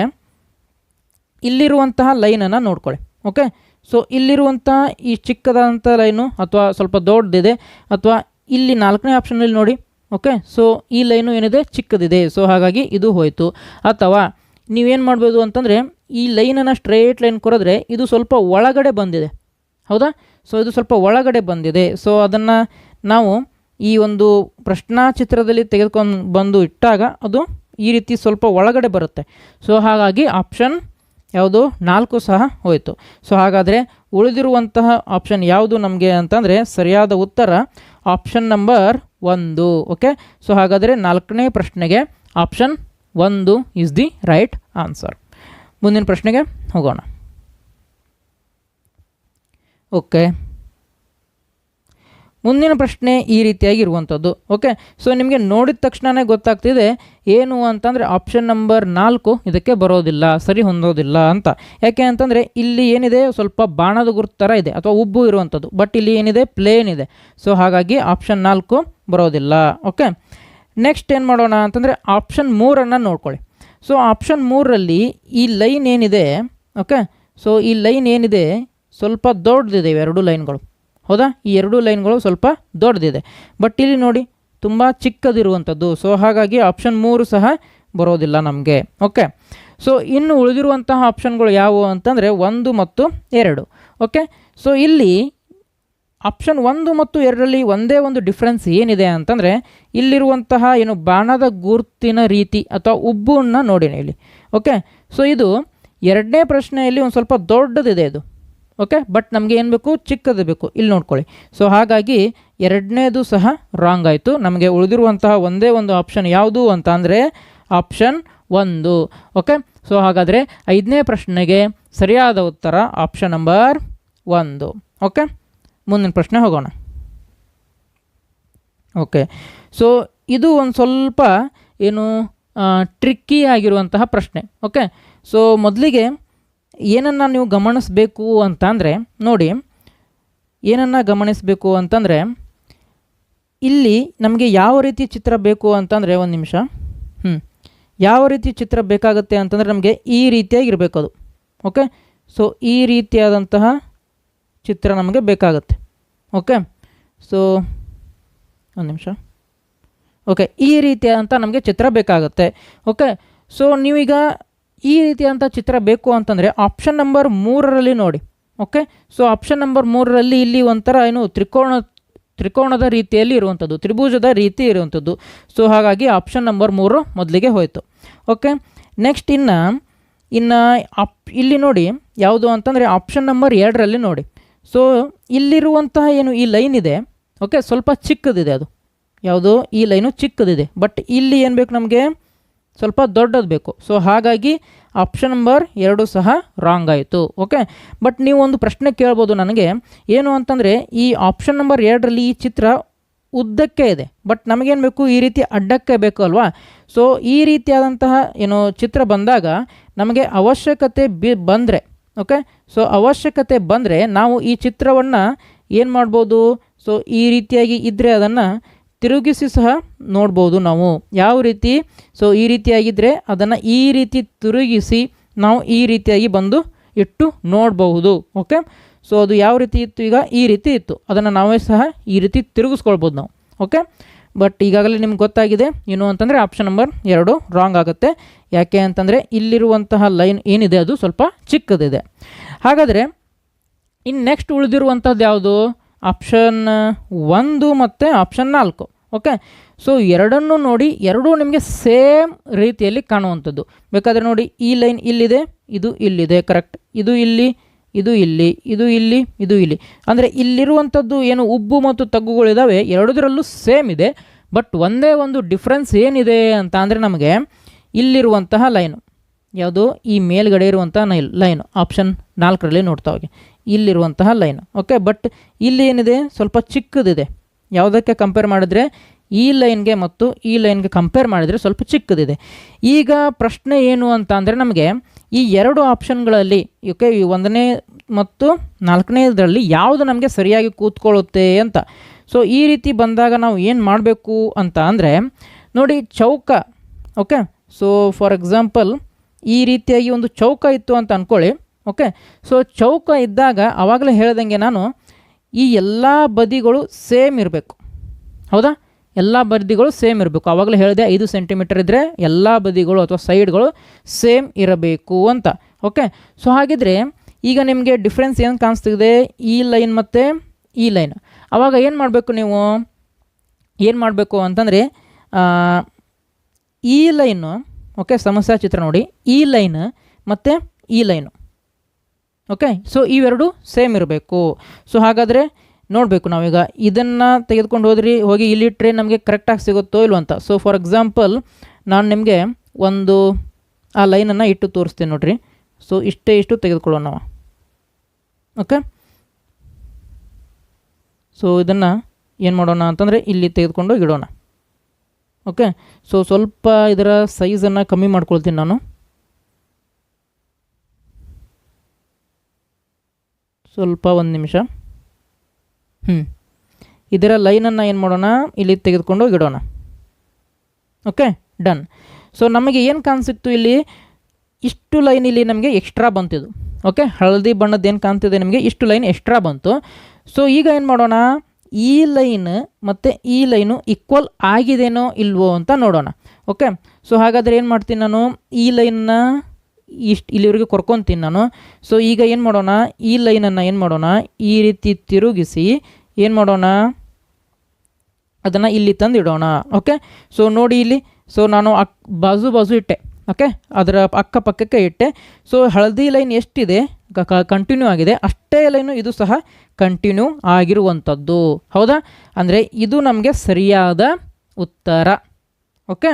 ಇಲ್ಲಿರುವಂತಹ ಲೈನನ್ನು ನೋಡ್ಕೊಳ್ಳಿ. ಓಕೆ, ಸೊ ಇಲ್ಲಿರುವಂಥ ಈ ಚಿಕ್ಕದಾದಂಥ ಲೈನು ಅಥವಾ ಸ್ವಲ್ಪ ದೊಡ್ಡದಿದೆ, ಅಥವಾ ಇಲ್ಲಿ 4ನೇ ಆಪ್ಷನಲ್ಲಿ ನೋಡಿ. ಓಕೆ, ಸೊ ಈ ಲೈನು ಏನಿದೆ ಚಿಕ್ಕದಿದೆ. ಸೊ ಹಾಗಾಗಿ ಇದು ಹೋಯಿತು. ಅಥವಾ ನೀವೇನು ಮಾಡ್ಬೋದು ಅಂತಂದರೆ, ಈ ಲೈನನ್ನು ಸ್ಟ್ರೇಟ್ ಲೈನ್ ಕೊರೆದ್ರೆ ಇದು ಸ್ವಲ್ಪ ಒಳಗಡೆ ಬಂದಿದೆ, ಹೌದಾ? ಸೊ ಇದು ಸ್ವಲ್ಪ ಒಳಗಡೆ ಬಂದಿದೆ. ಸೊ ಅದನ್ನು ನಾವು ಈ ಒಂದು ಪ್ರಶ್ನಾ ಚಿತ್ರದಲ್ಲಿ ತೆಗೆದುಕೊಂಡು ಬಂದು ಇಟ್ಟಾಗ ಅದು ಈ ರೀತಿ ಸ್ವಲ್ಪ ಒಳಗಡೆ ಬರುತ್ತೆ. ಸೊ ಹಾಗಾಗಿ ಆಪ್ಷನ್ ಯಾವುದು 4 ಸಹ ಹೋಯಿತು. ಸೊ ಹಾಗಾದರೆ ಉಳಿದಿರುವಂತಹ ಆಪ್ಷನ್ ಯಾವುದು ನಮಗೆ ಅಂತಂದರೆ, ಸರಿಯಾದ ಉತ್ತರ ಆಪ್ಷನ್ ನಂಬರ್ 1. ಓಕೆ, ಸೊ ಹಾಗಾದರೆ 4ನೇ ಪ್ರಶ್ನೆಗೆ option 1 is the right answer. ಮುಂದಿನ ಪ್ರಶ್ನೆಗೆ ಹೋಗೋಣ. ಓಕೆ, ಮುಂದಿನ ಪ್ರಶ್ನೆ ಈ ರೀತಿಯಾಗಿರುವಂಥದ್ದು. ಓಕೆ, ಸೊ ನಿಮಗೆ ನೋಡಿದ ತಕ್ಷಣವೇ ಗೊತ್ತಾಗ್ತಿದೆ ಏನು ಅಂತಂದರೆ, ಆಪ್ಷನ್ ನಂಬರ್ 4 ಇದಕ್ಕೆ ಬರೋದಿಲ್ಲ, ಸರಿ ಹೊಂದೋದಿಲ್ಲ ಅಂತ. ಯಾಕೆ ಅಂತಂದರೆ ಇಲ್ಲಿ ಏನಿದೆ ಸ್ವಲ್ಪ ಬಾಣದ ಗುರುತು ಥರ ಇದೆ ಅಥವಾ ಉಬ್ಬು ಇರುವಂಥದ್ದು. ಬಟ್ ಇಲ್ಲಿ ಏನಿದೆ ಪ್ಲೇನ್ ಇದೆ. ಸೊ ಹಾಗಾಗಿ ಆಪ್ಷನ್ 4 ಬರೋದಿಲ್ಲ. ಓಕೆ, ನೆಕ್ಸ್ಟ್ ಏನು ಮಾಡೋಣ ಅಂತಂದರೆ ಆಪ್ಷನ್ 3 ನೋಡ್ಕೊಳ್ಳಿ. ಸೊ ಆಪ್ಷನ್ 3ರಲ್ಲಿ ಈ ಲೈನ್ ಏನಿದೆ, ಓಕೆ, ಸೊ ಈ ಲೈನ್ ಏನಿದೆ ಸ್ವಲ್ಪ ದೊಡ್ಡದಿದೆ, ಇವೆರಡು ಲೈನ್ಗಳು, ಹೌದಾ? ಈ 2 ಲೈನ್ಗಳು ಸ್ವಲ್ಪ ದೊಡ್ಡದಿದೆ. ಬಟ್ ಇಲ್ಲಿ ನೋಡಿ ತುಂಬ ಚಿಕ್ಕದಿರುವಂಥದ್ದು. ಸೊ ಹಾಗಾಗಿ ಆಪ್ಷನ್ 3 ಸಹ ಬರೋದಿಲ್ಲ ನಮಗೆ. ಓಕೆ, ಸೊ ಇನ್ನು ಉಳಿದಿರುವಂತಹ ಆಪ್ಷನ್ಗಳು ಯಾವುವು ಅಂತಂದರೆ 1 ಮತ್ತು 2. ಓಕೆ, ಸೊ ಇಲ್ಲಿ ಆಪ್ಷನ್ 1 ಮತ್ತು 2ರಲ್ಲಿ ಒಂದೇ ಒಂದು ಡಿಫ್ರೆನ್ಸ್ ಏನಿದೆ ಅಂತಂದರೆ, ಇಲ್ಲಿರುವಂತಹ ಏನು ಬಾಣದ ಗುರುತಿನ ರೀತಿ ಅಥವಾ ಉಬ್ಬನ್ನು ನೋಡಿ ಇಲ್ಲಿ. ಓಕೆ, ಸೊ ಇದು 2ನೇ ಪ್ರಶ್ನೆಯಲ್ಲಿ ಒಂದು ಸ್ವಲ್ಪ ದೊಡ್ಡದಿದೆ ಇದು. ಓಕೆ, ಬಟ್ ನಮಗೆ ಏನು ಬೇಕು, ಚಿಕ್ಕದು ಬೇಕು. ಇಲ್ಲಿ ನೋಡ್ಕೊಳ್ಳಿ. ಸೊ ಹಾಗಾಗಿ 2ನೇದು ಸಹ ರಾಂಗ್ ಆಯಿತು. ನಮಗೆ ಉಳಿದಿರುವಂತಹ ಒಂದೇ ಒಂದು ಆಪ್ಷನ್ ಯಾವುದು ಅಂತ ಅಂದರೆ ಆಪ್ಷನ್ 1. ಓಕೆ, ಸೊ ಹಾಗಾದರೆ 5ನೇ ಪ್ರಶ್ನೆಗೆ ಸರಿಯಾದ ಉತ್ತರ ಆಪ್ಷನ್ ನಂಬರ್ 1. ಓಕೆ, ಮುಂದಿನ ಪ್ರಶ್ನೆ ಹೋಗೋಣ. ಓಕೆ, ಸೊ ಇದು ಒಂದು ಸ್ವಲ್ಪ ಏನು ಟ್ರಿಕ್ಕಿ ಆಗಿರುವಂತಹ ಪ್ರಶ್ನೆ. ಓಕೆ, ಸೊ ಮೊದಲಿಗೆ ಏನನ್ನು ನೀವು ಗಮನಿಸಬೇಕು ಅಂತಂದರೆ ನೋಡಿ, ಏನನ್ನು ಗಮನಿಸಬೇಕು ಅಂತಂದರೆ ಇಲ್ಲಿ ನಮಗೆ ಯಾವ ರೀತಿ ಚಿತ್ರ ಬೇಕು ಅಂತಂದರೆ, ಒಂದು ನಿಮಿಷ, ಯಾವ ರೀತಿ ಚಿತ್ರ ಬೇಕಾಗುತ್ತೆ ಅಂತಂದರೆ ನಮಗೆ ಈ ರೀತಿಯಾಗಿರಬೇಕು ಅದು. ಓಕೆ, ಸೊ ಈ ರೀತಿಯಾದಂತಹ ಚಿತ್ರ ನಮಗೆ ಬೇಕಾಗುತ್ತೆ. ಓಕೆ, ಸೊ ಒಂದು ನಿಮಿಷ. ಓಕೆ, ಈ ರೀತಿಯಾದಂಥ ನಮಗೆ ಚಿತ್ರ ಬೇಕಾಗುತ್ತೆ. ಓಕೆ, ಸೊ ನೀವೀಗ ಈ ರೀತಿಯಾದಂಥ ಚಿತ್ರ ಬೇಕು ಅಂತಂದರೆ ಆಪ್ಷನ್ ನಂಬರ್ 3ರಲ್ಲಿ ನೋಡಿ. ಓಕೆ, ಸೊ ಆಪ್ಷನ್ ನಂಬರ್ 3ರಲ್ಲಿ ಇಲ್ಲಿ ಒಂಥರ ಏನು ತ್ರಿಕೋಣದ ರೀತಿಯಲ್ಲಿ ಇರುವಂಥದ್ದು, ತ್ರಿಭುಜದ ರೀತಿ ಇರುವಂಥದ್ದು. ಸೊ ಹಾಗಾಗಿ ಆಪ್ಷನ್ ನಂಬರ್ 3 ಮೊದಲಿಗೆ ಹೋಯಿತು. ಓಕೆ, ನೆಕ್ಸ್ಟ್ ಇನ್ನು ಇಲ್ಲಿ ನೋಡಿ ಯಾವುದು ಅಂತಂದರೆ ಆಪ್ಷನ್ ನಂಬರ್ 2ರಲ್ಲಿ ನೋಡಿ. ಸೊ ಇಲ್ಲಿರುವಂತಹ ಏನು ಈ ಲೈನ್ ಇದೆ, ಓಕೆ, ಸ್ವಲ್ಪ ಚಿಕ್ಕದಿದೆ. ಅದು ಯಾವುದು, ಈ ಲೈನು ಚಿಕ್ಕದಿದೆ. ಬಟ್ ಇಲ್ಲಿ ಏನು ಬೇಕು ನಮಗೆ, ಸ್ವಲ್ಪ ದೊಡ್ಡದು ಬೇಕು. ಸೊ ಹಾಗಾಗಿ ಆಪ್ಷನ್ ನಂಬರ್ 2 ಸಹ ರಾಂಗ್ ಆಯಿತು. ಓಕೆ, ಬಟ್ ನೀವು ಒಂದು ಪ್ರಶ್ನೆ ಕೇಳ್ಬೋದು ನನಗೆ, ಏನು ಅಂತಂದರೆ ಈ ಆಪ್ಷನ್ ನಂಬರ್ 2ರಲ್ಲಿ ಈ ಚಿತ್ರ ಉದ್ದಕ್ಕೆ ಇದೆ, ಬಟ್ ನಮಗೇನು ಬೇಕು, ಈ ರೀತಿ ಅಡ್ಡಕ್ಕೆ ಬೇಕು ಅಲ್ವಾ. ಸೊ ಈ ರೀತಿಯಾದಂತಹ ಏನು ಚಿತ್ರ ಬಂದಾಗ ನಮಗೆ ಅವಶ್ಯಕತೆ ಬಂದರೆ, ಓಕೆ, ಸೊ ಅವಶ್ಯಕತೆ ಬಂದರೆ ನಾವು ಈ ಚಿತ್ರವನ್ನು ಏನು ಮಾಡ್ಬೋದು, ಸೊ ಈ ರೀತಿಯಾಗಿ ಇದ್ದರೆ ಅದನ್ನು ತಿರುಗಿಸಿ ಸಹ ನೋಡ್ಬೋದು ನಾವು. ಯಾವ ರೀತಿ, ಸೊ ಈ ರೀತಿಯಾಗಿದ್ದರೆ ಅದನ್ನು ಈ ರೀತಿ ತಿರುಗಿಸಿ ನಾವು ಈ ರೀತಿಯಾಗಿ ಬಂದು ಇಟ್ಟು ನೋಡಬಹುದು. ಓಕೆ, ಸೊ ಅದು ಯಾವ ರೀತಿ ಇತ್ತು, ಈಗ ಈ ರೀತಿ ಇತ್ತು, ಅದನ್ನು ನಾವೇ ಸಹ ಈ ರೀತಿ ತಿರುಗಿಸ್ಕೊಳ್ಬೋದು ನಾವು. ಓಕೆ, ಬಟ್ ಈಗಾಗಲೇ ನಿಮ್ಗೆ ಗೊತ್ತಾಗಿದೆ ಏನು ಅಂತಂದರೆ ಆಪ್ಷನ್ ನಂಬರ್ 2 ರಾಂಗ್ ಆಗುತ್ತೆ. ಯಾಕೆ ಅಂತಂದರೆ ಇಲ್ಲಿರುವಂತಹ ಲೈನ್ ಏನಿದೆ ಅದು ಸ್ವಲ್ಪ ಚಿಕ್ಕದಿದೆ. ಹಾಗಾದರೆ ಇನ್ನು ನೆಕ್ಸ್ಟ್ ಉಳಿದಿರುವಂಥದ್ದು ಯಾವುದು, ಆಪ್ಷನ್ 1 ಮತ್ತು ಆಪ್ಷನ್ 4. ಓಕೆ, ಸೊ ಎರಡನ್ನೂ ನೋಡಿ, ಎರಡೂ ನಿಮಗೆ ಸೇಮ್ ರೀತಿಯಲ್ಲಿ ಕಾಣುವಂಥದ್ದು. ಬೇಕಾದರೆ ನೋಡಿ, ಈ ಲೈನ್ ಇಲ್ಲಿದೆ, ಇದು ಇಲ್ಲಿದೆ, ಕರೆಕ್ಟ್, ಇದು ಇಲ್ಲಿ, ಇದು ಇಲ್ಲಿ, ಇದು ಇಲ್ಲಿ, ಇದು ಇಲ್ಲಿ. ಅಂದರೆ ಇಲ್ಲಿರುವಂಥದ್ದು ಏನು ಉಬ್ಬು ಮತ್ತು ತಗ್ಗುಗಳಿದ್ದಾವೆ, ಎರಡರಲ್ಲೂ ಸೇಮ್ ಇದೆ. ಬಟ್ ಒಂದೇ ಒಂದು ಡಿಫ್ರೆನ್ಸ್ ಏನಿದೆ ಅಂತ ಅಂದರೆ ನಮಗೆ ಇಲ್ಲಿರುವಂತಹ ಲೈನು ಯಾವುದು, ಈ ಮೇಲ್ಗಡೆ ಇರುವಂತಹ ಲೈನು ಆಪ್ಷನ್ 4ರಲ್ಲಿ ನೋಡ್ತಾ ಹೋಗಿ, ಇಲ್ಲಿರುವಂತಹ ಲೈನು. ಓಕೆ, ಬಟ್ ಇಲ್ಲಿ ಏನಿದೆ, ಸ್ವಲ್ಪ ಚಿಕ್ಕದಿದೆ. ಯಾವುದಕ್ಕೆ ಕಂಪೇರ್ ಮಾಡಿದ್ರೆ, ಈ ಲೈನ್ಗೆ ಮತ್ತು ಈ ಲೈನ್ಗೆ ಕಂಪೇರ್ ಮಾಡಿದರೆ ಸ್ವಲ್ಪ ಚಿಕ್ಕದಿದೆ. ಈಗ ಪ್ರಶ್ನೆ ಏನು ಅಂತ ಅಂದರೆ ನಮಗೆ ಈ 2 ಆಪ್ಷನ್ಗಳಲ್ಲಿ, ಓಕೆ, ಈ 1ನೇ ಮತ್ತು 4ನೇದರಲ್ಲಿ ಯಾವುದು ನಮಗೆ ಸರಿಯಾಗಿ ಕೂತ್ಕೊಳ್ಳುತ್ತೆ ಅಂತ. ಸೊ ಈ ರೀತಿ ಬಂದಾಗ ನಾವು ಏನು ಮಾಡಬೇಕು ಅಂತ ಅಂದರೆ ನೋಡಿ, ಚೌಕ. ಓಕೆ, ಸೊ ಫಾರ್ ಎಕ್ಸಾಂಪಲ್ ಈ ರೀತಿಯಾಗಿ ಒಂದು ಚೌಕ ಇತ್ತು ಅಂತ ಅಂದ್ಕೊಳ್ಳಿ. ಓಕೆ, ಸೊ ಚೌಕ ಇದ್ದಾಗ ಆವಾಗಲೇ ಹೇಳ್ದಂಗೆ ನಾನು ಈ ಎಲ್ಲ ಬದಿಗಳು ಸೇಮ್ ಇರಬೇಕು. ಹೌದಾ, ಎಲ್ಲ ಬದಿಗಳು ಸೇಮ್ ಇರಬೇಕು. ಆವಾಗಲೇ ಹೇಳಿದೆ 5 ಸೆಂಟಿಮೀಟರ್ ಇದ್ದರೆ ಎಲ್ಲ ಬದಿಗಳು ಅಥವಾ ಸೈಡ್ಗಳು ಸೇಮ್ ಇರಬೇಕು ಅಂತ. ಓಕೆ, ಸೊ ಹಾಗಿದ್ರೆ ಈಗ ನಿಮಗೆ ಡಿಫ್ರೆನ್ಸ್ ಏನು ಕಾಣಿಸ್ತಿದೆ, ಈ ಲೈನ್ ಮತ್ತು ಈ ಲೈನ್. ಆವಾಗ ಏನು ಮಾಡಬೇಕು, ನೀವು ಏನು ಮಾಡಬೇಕು ಅಂತಂದರೆ ಈ ಲೈನು, ಓಕೆ, ಸಮಸ್ಯಾ ಚಿತ್ರ ನೋಡಿ, ಈ ಲೈನ್ ಮತ್ತು ಈ ಲೈನು, ಓಕೆ, ಸೊ ಇವೆರಡು ಸೇಮ್ ಇರಬೇಕು. ಸೊ ಹಾಗಾದರೆ ನೋಡಬೇಕು ನಾವೀಗ ಇದನ್ನು ತೆಗೆದುಕೊಂಡು ಹೋಗಿ ಇಲ್ಲಿಟ್ಟರೆ ನಮಗೆ ಕರೆಕ್ಟಾಗಿ ಸಿಗುತ್ತೋ ಇಲ್ವೋ ಅಂತ. ಸೊ ಫಾರ್ ಎಕ್ಸಾಂಪಲ್ ನಾನು ನಿಮಗೆ ಒಂದು ಆ ಲೈನನ್ನು ಇಟ್ಟು ತೋರಿಸ್ತೀನಿ ನೋಡಿರಿ. ಸೊ ಇಷ್ಟು ತೆಗೆದುಕೊಳ್ಳೋಣ ನಾವು. ಓಕೆ, ಸೊ ಇದನ್ನು ಏನು ಮಾಡೋಣ ಅಂತಂದರೆ ಇಲ್ಲಿ ತೆಗೆದುಕೊಂಡು ಇಡೋಣ. ಓಕೆ, ಸೊ ಸ್ವಲ್ಪ ಇದರ ಸೈಜನ್ನು ಕಮ್ಮಿ ಮಾಡ್ಕೊಳ್ತೀನಿ ನಾನು. ಸ್ವಲ್ಪ ಒಂದು ನಿಮಿಷ. ಇದರ ಲೈನನ್ನು ಏನು ಮಾಡೋಣ, ಇಲ್ಲಿ ತೆಗೆದುಕೊಂಡು ಇಡೋಣ. Okay, done. ಸೊ ನಮಗೆ ಏನು ಕಾಣಿಸಿತ್ತು, ಇಲ್ಲಿ ಇಷ್ಟು ಲೈನ್ ಇಲ್ಲಿ ನಮಗೆ ಎಕ್ಸ್ಟ್ರಾ ಬಂತಿದ್ದು. ಓಕೆ, ಹಳದಿ ಬಣ್ಣದ್ದು ಏನು ಕಾಣ್ತಿದೆ ನಿಮಗೆ, ಇಷ್ಟು ಲೈನ್ ಎಕ್ಸ್ಟ್ರಾ ಬಂತು. ಸೊ ಈಗ ಏನು ಮಾಡೋಣ, ಈ ಲೈನ್ ಮತ್ತು ಈ ಲೈನು ಈಕ್ವಲ್ ಆಗಿದೆನೋ ಇಲ್ವೋ ಅಂತ ನೋಡೋಣ. ಓಕೆ, ಸೊ ಹಾಗಾದರೆ ಏನು ಮಾಡ್ತೀನಿ ನಾನು, ಈ ಲೈನ್ನ ಇಲ್ಲಿವರೆಗೆ ಕೊರ್ಕೊತೀನಿ ನಾನು. ಸೊ ಈಗ ಏನು ಮಾಡೋಣ, ಈ ಲೈನನ್ನು ಏನು ಮಾಡೋಣ, ಈ ರೀತಿ ತಿರುಗಿಸಿ ಏನು ಮಾಡೋಣ, ಅದನ್ನು ಇಲ್ಲಿ ತಂದು ಇಡೋಣ. ಓಕೆ, ಸೊ ನೋಡಿ ಇಲ್ಲಿ, ಸೊ ನಾನು ಬಾಜು ಇಟ್ಟೆ. ಓಕೆ, ಅದರ ಅಕ್ಕಪಕ್ಕಕ್ಕೆ ಇಟ್ಟೆ. ಸೊ ಹಳದಿ ಲೈನ್ ಎಷ್ಟಿದೆ, ಕಂಟಿನ್ಯೂ ಆಗಿದೆ, ಅಷ್ಟೇ ಲೈನು ಇದು ಸಹ ಕಂಟಿನ್ಯೂ ಆಗಿರುವಂಥದ್ದು. ಹೌದಾ, ಅಂದರೆ ಇದು ನಮಗೆ ಸರಿಯಾದ ಉತ್ತರ. ಓಕೆ,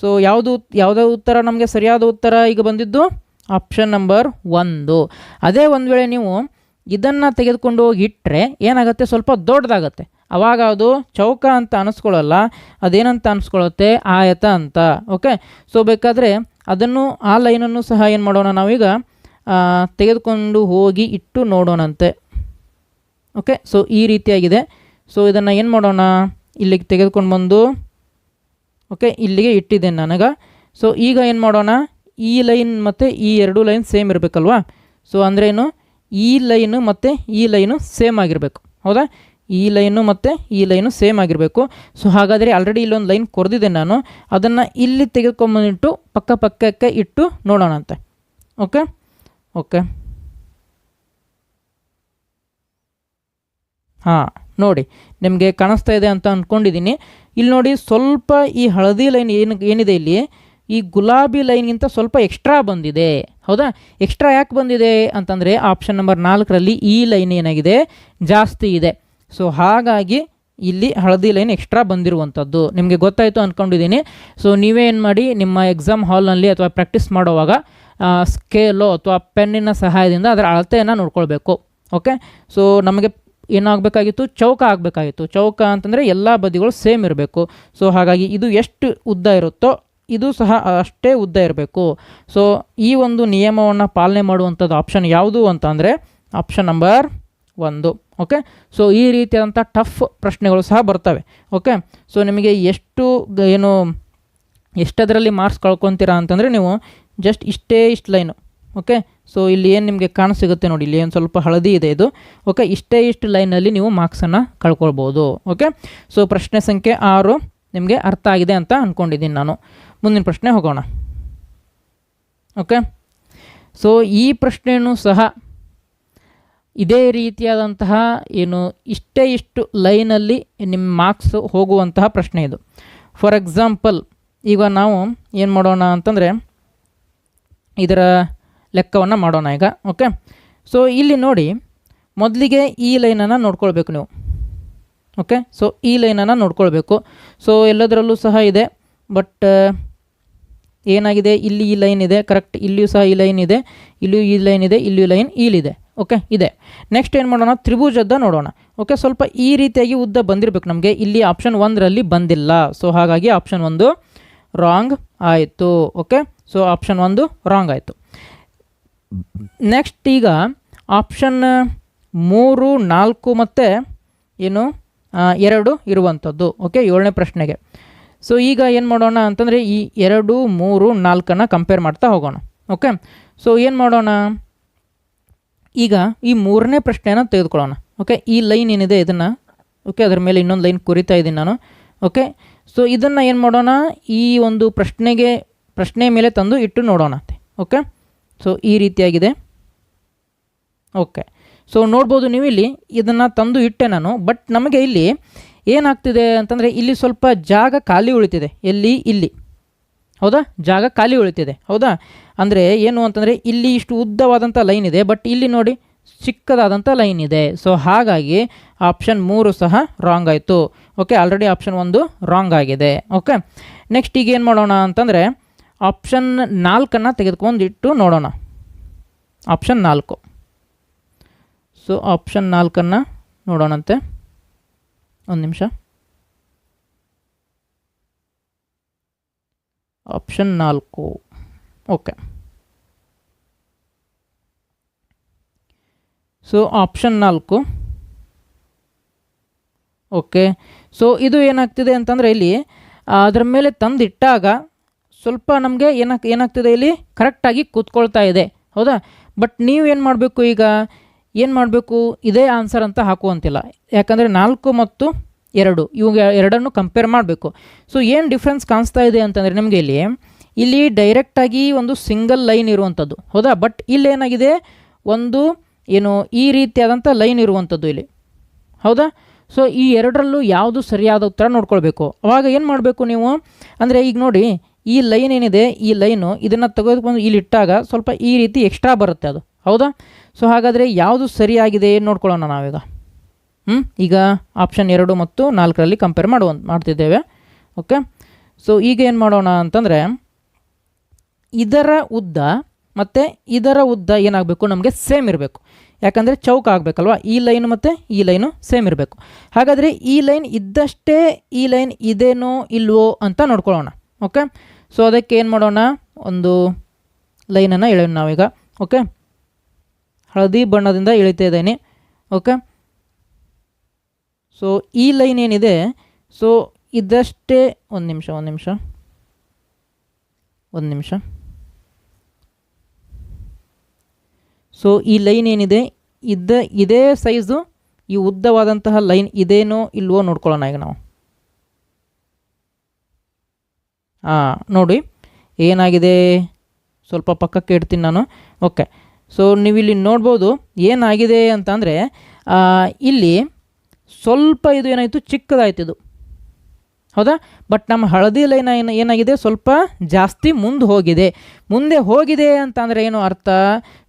ಸೊ ಯಾವುದೇ ಉತ್ತರ ನಮಗೆ ಸರಿಯಾದ ಉತ್ತರ ಈಗ ಬಂದಿದ್ದು ಆಪ್ಷನ್ ನಂಬರ್ 1. ಅದೇ ಒಂದು ವೇಳೆ ನೀವು ಇದನ್ನು ತೆಗೆದುಕೊಂಡು ಹೋಗಿ ಇಟ್ಟರೆ ಏನಾಗುತ್ತೆ, ಸ್ವಲ್ಪ ದೊಡ್ಡದಾಗತ್ತೆ. ಆವಾಗ ಅದು ಚೌಕ ಅಂತ ಅನಿಸ್ಕೊಳ್ಳಲ್ಲ, ಅದೇನಂತ ಅನಿಸ್ಕೊಳ್ಳುತ್ತೆ, ಆಯತ ಅಂತ. ಓಕೆ, ಸೊ ಬೇಕಾದರೆ ಅದನ್ನು ಆ ಲೈನನ್ನು ಸಹ ಏನು ಮಾಡೋಣ, ನಾವೀಗ ತೆಗೆದುಕೊಂಡು ಹೋಗಿ ಇಟ್ಟು ನೋಡೋಣಂತೆ. ಓಕೆ, ಸೊ ಈ ರೀತಿಯಾಗಿದೆ. ಸೊ ಇದನ್ನು ಏನು ಮಾಡೋಣ, ಇಲ್ಲಿಗೆ ತೆಗೆದುಕೊಂಡು ಬಂದು, ಓಕೆ, ಇಲ್ಲಿಗೆ ಇಟ್ಟಿದ್ದೇನೆ ನನಗೆ. ಸೊ ಈಗ ಏನು ಮಾಡೋಣ, ಈ ಲೈನ್ ಮತ್ತು ಈ 2 ಲೈನ್ ಸೇಮ್ ಇರಬೇಕಲ್ವಾ. ಸೊ ಅಂದ್ರೇನು, ಈ ಲೈನು ಮತ್ತು ಈ ಲೈನು ಸೇಮ್ ಆಗಿರಬೇಕು. ಹೌದಾ, ಈ ಲೈನು ಮತ್ತು ಈ ಲೈನು ಸೇಮ್ ಆಗಿರಬೇಕು. ಸೊ ಹಾಗಾದರೆ ಆಲ್ರೆಡಿ ಇಲ್ಲೊಂದು ಲೈನ್ ಕೊರೆದಿದ್ದೆ ನಾನು, ಅದನ್ನು ಇಲ್ಲಿ ತೆಗೆದುಕೊಂಬಂದಿಟ್ಟು ಪಕ್ಕಕ್ಕೆ ಇಟ್ಟು ನೋಡೋಣಂತೆ. ಓಕೆ ಓಕೆ ಹಾಂ, ನೋಡಿ ನಿಮಗೆ ಕಾಣಿಸ್ತಾ ಇದೆ ಅಂತ ಅಂದ್ಕೊಂಡಿದ್ದೀನಿ. ಇಲ್ಲಿ ನೋಡಿ, ಸ್ವಲ್ಪ ಈ ಹಳದಿ ಲೈನ್ ಏನಿದೆ ಇಲ್ಲಿ, ಈ ಗುಲಾಬಿ ಲೈನ್ಗಿಂತ ಸ್ವಲ್ಪ ಎಕ್ಸ್ಟ್ರಾ ಬಂದಿದೆ. ಹೌದಾ? ಎಕ್ಸ್ಟ್ರಾ ಯಾಕೆ ಬಂದಿದೆ ಅಂತಂದರೆ ಆಪ್ಷನ್ ನಂಬರ್ 4ರಲ್ಲಿ ಈ ಲೈನ್ ಏನಾಗಿದೆ ಜಾಸ್ತಿ ಇದೆ. ಸೊ ಹಾಗಾಗಿ ಇಲ್ಲಿ ಹಳದಿ ಲೈನ್ ಎಕ್ಸ್ಟ್ರಾ ಬಂದಿರುವಂಥದ್ದು ನಿಮಗೆ ಗೊತ್ತಾಯಿತು ಅಂದ್ಕೊಂಡಿದ್ದೀನಿ. ಸೊ ನೀವೇ ಏನು ಮಾಡಿ, ನಿಮ್ಮ ಎಕ್ಸಾಮ್ ಹಾಲ್ನಲ್ಲಿ ಅಥವಾ ಪ್ರಾಕ್ಟೀಸ್ ಮಾಡುವಾಗ ಸ್ಕೇಲೋ ಅಥವಾ ಪೆನ್ನಿನ ಸಹಾಯದಿಂದ ಅದರ ಅಳತೆಯನ್ನು ನೋಡ್ಕೊಳ್ಬೇಕು. ಓಕೆ, ಸೊ ನಮಗೆ ಏನಾಗಬೇಕಾಗಿತ್ತು, ಚೌಕ ಆಗಬೇಕಾಗಿತ್ತು. ಚೌಕ ಅಂತಂದರೆ ಎಲ್ಲ ಬದಿಗಳು ಸೇಮ್ ಇರಬೇಕು. ಸೊ ಹಾಗಾಗಿ ಇದು ಎಷ್ಟು ಉದ್ದ ಇರುತ್ತೋ ಇದು ಸಹ ಅಷ್ಟೇ ಉದ್ದ ಇರಬೇಕು. ಸೊ ಈ ಒಂದು ನಿಯಮವನ್ನು ಪಾಲನೆ ಮಾಡುವಂಥದ್ದು ಆಪ್ಷನ್ ಯಾವುದು ಅಂತ ಅಂದರೆ ಆಪ್ಷನ್ ನಂಬರ್ 1. ಓಕೆ, ಸೊ ಈ ರೀತಿಯಾದಂಥ ಟಫ್ ಪ್ರಶ್ನೆಗಳು ಸಹ ಬರ್ತವೆ. ಓಕೆ, ಸೊ ನಿಮಗೆ ಎಷ್ಟದರಲ್ಲಿ ಮಾರ್ಕ್ಸ್ ಕಳ್ಕೊತೀರಾ ಅಂತಂದರೆ ನೀವು ಜಸ್ಟ್ ಇಷ್ಟು ಲೈನು. ಓಕೆ, ಸೊ ಇಲ್ಲಿ ಏನು ನಿಮಗೆ ಕಾಣಸಿಗುತ್ತೆ ನೋಡಿ, ಇಲ್ಲಿ ಏನು ಸ್ವಲ್ಪ ಹಳದಿ ಇದೆ ಇದು. ಓಕೆ, ಇಷ್ಟು ಲೈನಲ್ಲಿ ನೀವು ಮಾರ್ಕ್ಸನ್ನು ಕಳ್ಕೊಳ್ಬೋದು. ಓಕೆ, ಸೊ ಪ್ರಶ್ನೆ ಸಂಖ್ಯೆ 6 ನಿಮಗೆ ಅರ್ಥ ಆಗಿದೆ ಅಂತ ಅಂದ್ಕೊಂಡಿದ್ದೀನಿ ನಾನು. ಮುಂದಿನ ಪ್ರಶ್ನೆ ಹೋಗೋಣ. ಓಕೆ, ಸೊ ಈ ಪ್ರಶ್ನೆಯೂ ಸಹ ಇದೇ ರೀತಿಯಾದಂತಹ ಇಷ್ಟು ಲೈನಲ್ಲಿ ನಿಮ್ಮ ಮಾರ್ಕ್ಸ್ ಹೋಗುವಂತಹ ಪ್ರಶ್ನೆ ಇದು. ಫಾರ್ ಎಕ್ಸಾಂಪಲ್ ಈಗ ನಾವು ಏನು ಮಾಡೋಣ ಅಂತಂದರೆ ಇದರ ಲೆಕ್ಕವನ್ನು ಮಾಡೋಣ ಈಗ. ಓಕೆ, ಸೊ ಇಲ್ಲಿ ನೋಡಿ, ಮೊದಲಿಗೆ ಈ ಲೈನನ್ನು ನೋಡ್ಕೊಳ್ಬೇಕು ನೀವು. ಓಕೆ, ಸೊ ಈ ಲೈನನ್ನು ನೋಡ್ಕೊಳ್ಬೇಕು. ಸೊ ಎಲ್ಲದರಲ್ಲೂ ಸಹ ಇದೆ, ಬಟ್ ಏನಾಗಿದೆ, ಇಲ್ಲಿ ಈ ಲೈನ್ ಇದೆ ಕರೆಕ್ಟ್, ಇಲ್ಲಿಯೂ ಸಹ ಈ ಲೈನ್ ಇದೆ, ಇಲ್ಲಿಯೂ ಈ ಲೈನ್ ಇದೆ, ಇಲ್ಲಿಯೂ ಲೈನ್ ಇಲ್ಲಿದೆ. ಓಕೆ, ಇದೆ. ನೆಕ್ಸ್ಟ್ ಏನು ಮಾಡೋಣ, ತ್ರಿಭುಜದ ನೋಡೋಣ. ಓಕೆ, ಸ್ವಲ್ಪ ಈ ರೀತಿಯಾಗಿ ಉದ್ದ ಬಂದಿರಬೇಕು ನಮಗೆ. ಇಲ್ಲಿ ಆಪ್ಷನ್ 1ರಲ್ಲಿ ಬಂದಿಲ್ಲ. ಸೊ ಹಾಗಾಗಿ ಆಪ್ಷನ್ 1 ರಾಂಗ್ ಆಯಿತು. ಓಕೆ, ಸೊ ಆಪ್ಷನ್ 1 ರಾಂಗ್ ಆಯಿತು. ನೆಕ್ಸ್ಟ್ ಈಗ ಆಪ್ಷನ್ 3, 4 ಮತ್ತು 2 ಇರುವಂಥದ್ದು. ಓಕೆ, 7ನೇ ಪ್ರಶ್ನೆಗೆ. ಸೊ ಈಗ ಏನು ಮಾಡೋಣ ಅಂತಂದರೆ ಈ 2, 3, 4 ಕಂಪೇರ್ ಮಾಡ್ತಾ ಹೋಗೋಣ. ಓಕೆ, ಸೊ ಏನು ಮಾಡೋಣ, ಈಗ ಈ 3ನೇ ಪ್ರಶ್ನೆಯನ್ನು ತೆಗೆದುಕೊಳ್ಳೋಣ. ಓಕೆ, ಈ ಲೈನ್ ಏನಿದೆ ಇದನ್ನು, ಓಕೆ, ಅದರ ಮೇಲೆ ಇನ್ನೊಂದು ಲೈನ್ ಕುರಿತಾ ಇದ್ದೀನಿ ನಾನು. ಓಕೆ, ಸೊ ಇದನ್ನು ಏನು ಮಾಡೋಣ, ಈ ಒಂದು ಪ್ರಶ್ನೆ ಮೇಲೆ ತಂದು ಇಟ್ಟು ನೋಡೋಣ. ಓಕೆ, ಸೊ ಈ ರೀತಿಯಾಗಿದೆ. ಓಕೆ, ಸೊ ನೋಡ್ಬೋದು ನೀವು ಇಲ್ಲಿ ಇದನ್ನು ತಂದು ಇಟ್ಟೆ ನಾನು. ಬಟ್ ನಮಗೆ ಇಲ್ಲಿ ಏನಾಗ್ತಿದೆ ಅಂತಂದರೆ ಇಲ್ಲಿ ಸ್ವಲ್ಪ ಜಾಗ ಖಾಲಿ ಉಳಿತಿದೆ. ಇಲ್ಲಿ ಹೌದಾ, ಜಾಗ ಖಾಲಿ ಉಳಿತಿದೆ. ಹೌದಾ, ಅಂದರೆ ಏನು ಅಂತಂದರೆ ಇಲ್ಲಿ ಇಷ್ಟು ಉದ್ದವಾದಂಥ ಲೈನ್ ಇದೆ, ಬಟ್ ಇಲ್ಲಿ ನೋಡಿ ಚಿಕ್ಕದಾದಂಥ ಲೈನ್ ಇದೆ. ಸೊ ಹಾಗಾಗಿ ಆಪ್ಷನ್ 3 ಸಹ ರಾಂಗ್ ಆಯಿತು. ಓಕೆ, ಆಲ್ರೆಡಿ ಆಪ್ಷನ್ 1 ರಾಂಗ್ ಆಗಿದೆ. ಓಕೆ, ನೆಕ್ಸ್ಟ್ ಈಗ ಏನು ಮಾಡೋಣ ಅಂತಂದರೆ ಆಪ್ಷನ್ 4 ತೆಗೆದುಕೊಂಡಿಟ್ಟು ನೋಡೋಣ. ಆಪ್ಷನ್ 4. So option 4 ನೋಡೋಣಂತೆ. ಒಂದು ನಿಮಿಷ. Option 4. Okay, so option 4. Okay, so ಇದು ಏನಾಗ್ತಿದೆ ಅಂತಂದರೆ ಇಲ್ಲಿ ಅದರ ಮೇಲೆ ತಂದಿಟ್ಟಾಗ ಸ್ವಲ್ಪ ನಮಗೆ ಏನಾಗ್ತಿದೆ, ಇಲ್ಲಿ ಕರೆಕ್ಟಾಗಿ ಕೂತ್ಕೊಳ್ತಾ ಇದೆ. ಹೌದಾ, ಬಟ್ ನೀವು ಏನು ಮಾಡಬೇಕು, ಈಗ ಏನು ಮಾಡಬೇಕು, ಇದೇ ಆನ್ಸರ್ ಅಂತ ಹಾಕುವಂತಿಲ್ಲ. ಯಾಕಂದರೆ 4 ಮತ್ತು 2 ಇವಾಗ ಎರಡನ್ನು ಕಂಪೇರ್ ಮಾಡಬೇಕು. ಸೊ ಏನು ಡಿಫ್ರೆನ್ಸ್ ಕಾಣಿಸ್ತಾ ಇದೆ ಅಂತಂದರೆ ನಿಮಗೆ ಇಲ್ಲಿ ಡೈರೆಕ್ಟಾಗಿ ಒಂದು ಸಿಂಗಲ್ ಲೈನ್ ಇರುವಂಥದ್ದು. ಹೌದಾ, ಬಟ್ ಇಲ್ಲಿ ಏನಾಗಿದೆ, ಒಂದು ಈ ರೀತಿಯಾದಂಥ ಲೈನ್ ಇರುವಂಥದ್ದು ಇಲ್ಲಿ. ಹೌದಾ, ಸೊ ಈ ಎರಡರಲ್ಲೂ ಯಾವುದು ಸರಿಯಾದ ಉತ್ತರ ನೋಡ್ಕೊಳ್ಬೇಕು. ಅವಾಗ ಏನು ಮಾಡಬೇಕು ನೀವು ಅಂದರೆ, ಈಗ ನೋಡಿ ಈ ಲೈನ್ ಏನಿದೆ, ಈ ಲೈನು ಇದನ್ನು ತೆಗೆದುಕೊಂಡು ಇಲ್ಲಿ ಇಟ್ಟಾಗ ಸ್ವಲ್ಪ ಈ ರೀತಿ ಎಕ್ಸ್ಟ್ರಾ ಬರುತ್ತೆ ಅದು. ಹೌದಾ, ಸೊ ಹಾಗಾದರೆ ಯಾವುದು ಸರಿಯಾಗಿದೆ ನೋಡ್ಕೊಳ್ಳೋಣ ನಾವೀಗ. ಈಗ ಆಪ್ಷನ್ 2 ಮತ್ತು 4ರಲ್ಲಿ ಕಂಪೇರ್ ಮಾಡ್ತಿದ್ದೇವೆ. ಓಕೆ, ಸೊ ಈಗ ಏನು ಮಾಡೋಣ ಅಂತಂದರೆ ಇದರ ಉದ್ದ ಮತ್ತು ಇದರ ಉದ್ದ ಏನಾಗಬೇಕು, ನಮಗೆ ಸೇಮ್ ಇರಬೇಕು. ಯಾಕಂದರೆ ಚೌಕ ಆಗಬೇಕಲ್ವ, ಈ ಲೈನು ಮತ್ತು ಈ ಲೈನು ಸೇಮ್ ಇರಬೇಕು. ಹಾಗಾದರೆ ಈ ಲೈನ್ ಇದ್ದಷ್ಟೇ ಈ ಲೈನ್ ಇದೇನೋ ಇಲ್ವೋ ಅಂತ ನೋಡ್ಕೊಳ್ಳೋಣ. ಓಕೆ, ಸೊ ಅದಕ್ಕೆ ಏನು ಮಾಡೋಣ, ಒಂದು ಲೈನನ್ನು ಎಳೆಯೋಣ ನಾವೀಗ. ಓಕೆ, ಹಳದಿ ಬಣ್ಣದಿಂದ ಎಳಿತಾ ಇದ್ದೀನಿ. ಓಕೆ, ಸೊ ಈ ಲೈನ್ ಏನಿದೆ, ಸೊ ಇದಷ್ಟೇ ಒಂದು ನಿಮಿಷ. ಸೊ ಈ ಲೈನ್ ಏನಿದೆ ಇದೇ ಸೈಜು ಈ ಉದ್ದವಾದಂತಹ ಲೈನ್ ಇದೇನೋ ಇಲ್ವೋ ನೋಡ್ಕೊಳ್ಳೋಣ ಈಗ ನಾವು. ನೋಡಿ ಏನಾಗಿದೆ, ಸ್ವಲ್ಪ ಪಕ್ಕಕ್ಕೆ ಇಡ್ತೀನಿ ನಾನು. ಓಕೆ, ಸೊ ನೀವಿಲ್ಲಿ ನೋಡ್ಬೋದು ಏನಾಗಿದೆ ಅಂತಂದರೆ ಇಲ್ಲಿ ಸ್ವಲ್ಪ ಇದು ಏನಾಯಿತು, ಚಿಕ್ಕದಾಯ್ತು ಇದು. ಹೌದಾ. ಬಟ್ ನಮ್ಮ ಹಳದಿ ಲೈನ್ ಏನಾಗಿದೆ, ಸ್ವಲ್ಪ ಜಾಸ್ತಿ ಮುಂದೆ ಹೋಗಿದೆ ಅಂತ ಅಂದರೆ ಏನು ಅರ್ಥ?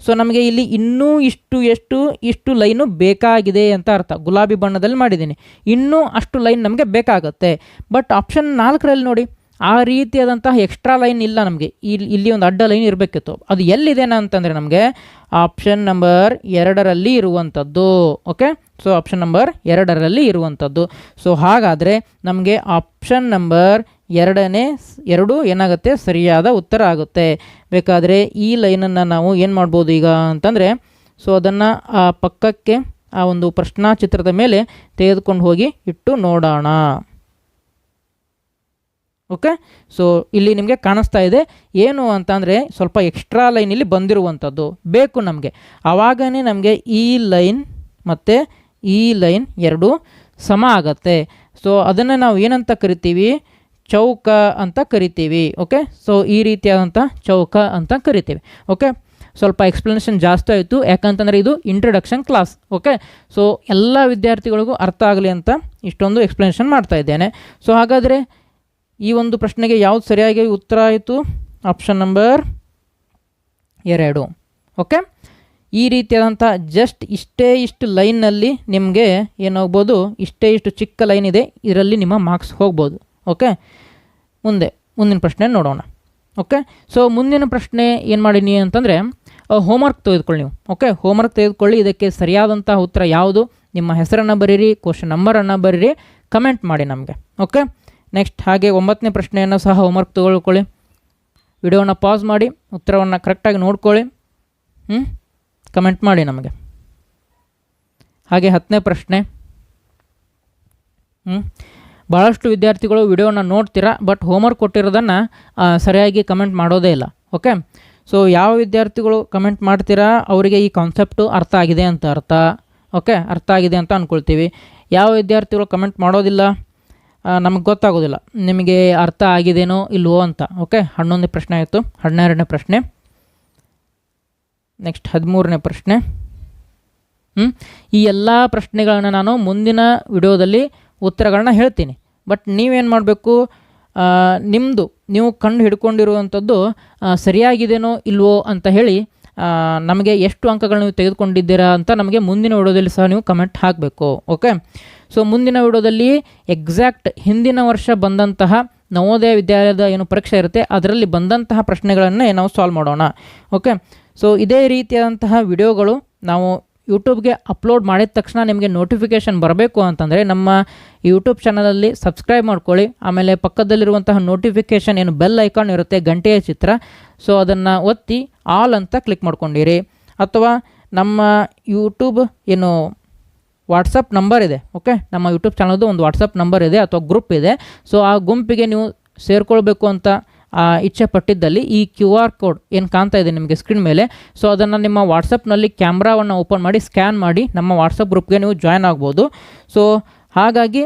ಸೊ ನಮಗೆ ಇಲ್ಲಿ ಇನ್ನೂ ಇಷ್ಟು ಲೈನು ಬೇಕಾಗಿದೆ ಅಂತ ಅರ್ಥ. ಗುಲಾಬಿ ಬಣ್ಣದಲ್ಲಿ ಮಾಡಿದ್ದೀನಿ, ಇನ್ನೂ ಅಷ್ಟು ಲೈನ್ ನಮಗೆ ಬೇಕಾಗುತ್ತೆ. ಬಟ್ ಆಪ್ಷನ್ 4ರಲ್ಲಿ ನೋಡಿ, ಆ ರೀತಿಯಾದಂತಹ ಎಕ್ಸ್ಟ್ರಾ ಲೈನ್ ಇಲ್ಲ ನಮಗೆ. ಇಲ್ಲಿ ಒಂದು ಅಡ್ಡ ಲೈನ್ ಇರಬೇಕಿತ್ತು. ಅದು ಎಲ್ಲಿದೆನಾ ಅಂತಂದರೆ ನಮಗೆ ಆಪ್ಷನ್ ನಂಬರ್ 2ರಲ್ಲಿ ಇರುವಂಥದ್ದು. ಓಕೆ, ಸೊ ಆಪ್ಷನ್ ನಂಬರ್ 2ರಲ್ಲಿ ಇರುವಂಥದ್ದು. ಸೊ ಹಾಗಾದರೆ ನಮಗೆ ಆಪ್ಷನ್ ನಂಬರ್ 2 ಏನಾಗುತ್ತೆ, ಸರಿಯಾದ ಉತ್ತರ ಆಗುತ್ತೆ. ಬೇಕಾದರೆ ಈ ಲೈನನ್ನು ನಾವು ಏನು ಮಾಡ್ಬೋದು ಈಗ ಅಂತಂದರೆ, ಸೊ ಅದನ್ನು ಆ ಪಕ್ಕಕ್ಕೆ ಆ ಒಂದು ಪ್ರಶ್ನಾ ಚಿತ್ರದ ಮೇಲೆ ತೆಗೆದುಕೊಂಡು ಹೋಗಿ ಇಟ್ಟು ನೋಡೋಣ. ಓಕೆ, ಸೊ ಇಲ್ಲಿ ನಿಮಗೆ ಕಾಣಿಸ್ತಾ ಇದೆ ಏನು ಅಂತಂದರೆ, ಸ್ವಲ್ಪ ಎಕ್ಸ್ಟ್ರಾ ಲೈನ್ ಇಲ್ಲಿ ಬಂದಿರುವಂಥದ್ದು ಬೇಕು ನಮಗೆ. ಆವಾಗನೇ ನಮಗೆ ಈ ಲೈನ್ ಮತ್ತು ಈ ಲೈನ್ 2 ಸಮ ಆಗತ್ತೆ. ಸೊ ಅದನ್ನು ನಾವು ಏನಂತ ಕರಿತೀವಿ, ಚೌಕ ಅಂತ ಕರಿತೀವಿ. ಓಕೆ, ಸೊ ಈ ರೀತಿಯಾದಂಥ ಚೌಕ ಅಂತ ಕರಿತೀವಿ. ಓಕೆ, ಸ್ವಲ್ಪ ಎಕ್ಸ್ಪ್ಲನೇಷನ್ ಜಾಸ್ತಿ ಆಯಿತು, ಯಾಕಂತಂದರೆ ಇದು ಇಂಟ್ರಡಕ್ಷನ್ ಕ್ಲಾಸ್. ಓಕೆ, ಸೊ ಎಲ್ಲ ವಿದ್ಯಾರ್ಥಿಗಳಿಗೂ ಅರ್ಥ ಆಗಲಿ ಅಂತ ಇಷ್ಟೊಂದು ಎಕ್ಸ್ಪ್ಲನೇಷನ್ ಮಾಡ್ತಾ ಇದ್ದೇನೆ. ಸೊ ಹಾಗಾದರೆ ಈ ಒಂದು ಪ್ರಶ್ನೆಗೆ ಯಾವುದು ಸರಿಯಾಗಿ ಉತ್ತರ ಆಯಿತು? Option number 2. ಓಕೆ, ಈ ರೀತಿಯಾದಂಥ ಜಸ್ಟ್ ಇಷ್ಟು ಲೈನ್ನಲ್ಲಿ ನಿಮಗೆ ಏನಾಗ್ಬೋದು, ಇಷ್ಟು ಚಿಕ್ಕ ಲೈನ್ ಇದೆ, ಇದರಲ್ಲಿ ನಿಮ್ಮ ಮಾರ್ಕ್ಸ್ ಹೋಗ್ಬೋದು. ಓಕೆ, ಮುಂದಿನ ಪ್ರಶ್ನೆ ನೋಡೋಣ. ಓಕೆ, ಸೊ ಮುಂದಿನ ಪ್ರಶ್ನೆ ಏನು ಮಾಡೀನಿ ಅಂತಂದರೆ, ಹೋಮ್ವರ್ಕ್ ತೆಗೆದುಕೊಳ್ಳಿ ನೀವು. ಓಕೆ, ಹೋಮ್ವರ್ಕ್ ತೆಗೆದುಕೊಳ್ಳಿ. ಇದಕ್ಕೆ ಸರಿಯಾದಂಥ ಉತ್ತರ ಯಾವುದು, ನಿಮ್ಮ ಹೆಸರನ್ನು ಬರೀರಿ, ಕ್ವಶನ್ ನಂಬರನ್ನು ಬರೀರಿ, ಕಮೆಂಟ್ ಮಾಡಿ ನಮಗೆ. ಓಕೆ, ನೆಕ್ಸ್ಟ್ ಹಾಗೆ 9ನೇ ಪ್ರಶ್ನೆಯನ್ನು ಸಹ ಹೋಮ್ವರ್ಕ್ ತೊಗೊಳ್ಕೊಳ್ಳಿ. ವಿಡಿಯೋನ ಪಾಸ್ ಮಾಡಿ ಉತ್ತರವನ್ನು ಕರೆಕ್ಟಾಗಿ ನೋಡ್ಕೊಳ್ಳಿ, ಕಮೆಂಟ್ ಮಾಡಿ ನಮಗೆ. ಹಾಗೆ 10ನೇ ಪ್ರಶ್ನೆ, ಭಾಳಷ್ಟು ವಿದ್ಯಾರ್ಥಿಗಳು ವಿಡಿಯೋನ ನೋಡ್ತೀರಾ, ಬಟ್ ಹೋಮ್ವರ್ಕ್ ಕೊಟ್ಟಿರೋದನ್ನು ಸರಿಯಾಗಿ ಕಮೆಂಟ್ ಮಾಡೋದೇ ಇಲ್ಲ. ಓಕೆ, ಸೊ ಯಾವ ವಿದ್ಯಾರ್ಥಿಗಳು ಕಮೆಂಟ್ ಮಾಡ್ತೀರಾ ಅವರಿಗೆ ಈ ಕಾನ್ಸೆಪ್ಟು ಅರ್ಥ ಆಗಿದೆ ಅಂತ ಅರ್ಥ. ಓಕೆ, ಅರ್ಥ ಆಗಿದೆ ಅಂತ ಅಂದ್ಕೊಳ್ತೀವಿ. ಯಾವ ವಿದ್ಯಾರ್ಥಿಗಳು ಕಮೆಂಟ್ ಮಾಡೋದಿಲ್ಲ, ನಮಗೆ ಗೊತ್ತಾಗೋದಿಲ್ಲ ನಿಮಗೆ ಅರ್ಥ ಆಗಿದೆನೋ ಇಲ್ವೋ ಅಂತ. ಓಕೆ, 11ನೇ ಪ್ರಶ್ನೆ ಆಯಿತು. 12ನೇ ಪ್ರಶ್ನೆ, ನೆಕ್ಸ್ಟ್ 13ನೇ ಪ್ರಶ್ನೆ. ಈ ಎಲ್ಲ ಪ್ರಶ್ನೆಗಳನ್ನು ನಾನು ಮುಂದಿನ ವಿಡಿಯೋದಲ್ಲಿ ಉತ್ತರಗಳನ್ನ ಹೇಳ್ತೀನಿ. ಬಟ್ ನೀವೇನು ಮಾಡಬೇಕು, ನೀವು ಕಂಡು ಹಿಡ್ಕೊಂಡಿರುವಂಥದ್ದು ಸರಿಯಾಗಿದೆನೋ ಇಲ್ವೋ ಅಂತ ಹೇಳಿ ನಮಗೆ ಎಷ್ಟು ಅಂಕಗಳು ನೀವು ತೆಗೆದುಕೊಂಡಿದ್ದೀರಾ ಅಂತ ನಮಗೆ ಮುಂದಿನ ವಿಡಿಯೋದಲ್ಲಿ ಸಹ ನೀವು ಕಮೆಂಟ್ ಹಾಕಬೇಕು. ಓಕೆ, ಸೊ ಮುಂದಿನ ವಿಡಿಯೋದಲ್ಲಿ ಎಕ್ಸಾಕ್ಟ್ ಹಿಂದಿನ ವರ್ಷ ಬಂದಂತಹ ನವೋದಯ ವಿದ್ಯಾಲಯದ ಏನು ಪರೀಕ್ಷೆ ಇರುತ್ತೆ ಅದರಲ್ಲಿ ಬಂದಂತಹ ಪ್ರಶ್ನೆಗಳನ್ನೇ ನಾವು ಸಾಲ್ವ್ ಮಾಡೋಣ. ಓಕೆ, ಸೊ ಇದೇ ರೀತಿಯಾದಂತಹ ವಿಡಿಯೋಗಳು ನಾವು ಯೂಟ್ಯೂಬ್ಗೆ ಅಪ್ಲೋಡ್ ಮಾಡಿದ ತಕ್ಷಣ ನಿಮಗೆ ನೋಟಿಫಿಕೇಷನ್ ಬರಬೇಕು ಅಂತಂದರೆ ನಮ್ಮ ಯೂಟ್ಯೂಬ್ ಚಾನಲಲ್ಲಿ ಸಬ್ಸ್ಕ್ರೈಬ್ ಮಾಡ್ಕೊಳ್ಳಿ. ಆಮೇಲೆ ಪಕ್ಕದಲ್ಲಿರುವಂತಹ ನೋಟಿಫಿಕೇಷನ್ ಏನು ಬೆಲ್ ಐಕಾನ್ ಇರುತ್ತೆ, ಗಂಟೆಯ ಚಿತ್ರ, ಸೊ ಅದನ್ನು ಒತ್ತಿ ಆಲ್ ಅಂತ ಕ್ಲಿಕ್ ಮಾಡ್ಕೊಂಡಿರಿ. ಅಥವಾ ನಮ್ಮ ಯೂಟ್ಯೂಬ್ ಏನು ವಾಟ್ಸಪ್ ನಂಬರ್ ಇದೆ. ಓಕೆ, ನಮ್ಮ ಯೂಟ್ಯೂಬ್ ಚಾನಲ್ದು ಒಂದು ವಾಟ್ಸಪ್ ನಂಬರ್ ಇದೆ ಅಥವಾ ಗ್ರೂಪ್ ಇದೆ. ಸೊ ಆ ಗುಂಪಿಗೆ ನೀವು ಸೇರಿಕೊಳ್ಬೇಕು ಅಂತ ಇಚ್ಛೆ ಪಟ್ಟಿದ್ದಲ್ಲಿ ಈ QR ಕೋಡ್ ಏನು ಕಾಣ್ತಾ ಇದೆ ನಿಮಗೆ ಸ್ಕ್ರೀನ್ ಮೇಲೆ, ಸೊ ಅದನ್ನು ನಿಮ್ಮ ವಾಟ್ಸಪ್ನಲ್ಲಿ ಕ್ಯಾಮ್ರಾವನ್ನು ಓಪನ್ ಮಾಡಿ ಸ್ಕ್ಯಾನ್ ಮಾಡಿ ನಮ್ಮ ವಾಟ್ಸಪ್ ಗ್ರೂಪ್ಗೆ ನೀವು ಜಾಯ್ನ್ ಆಗ್ಬೋದು. ಸೊ ಹಾಗಾಗಿ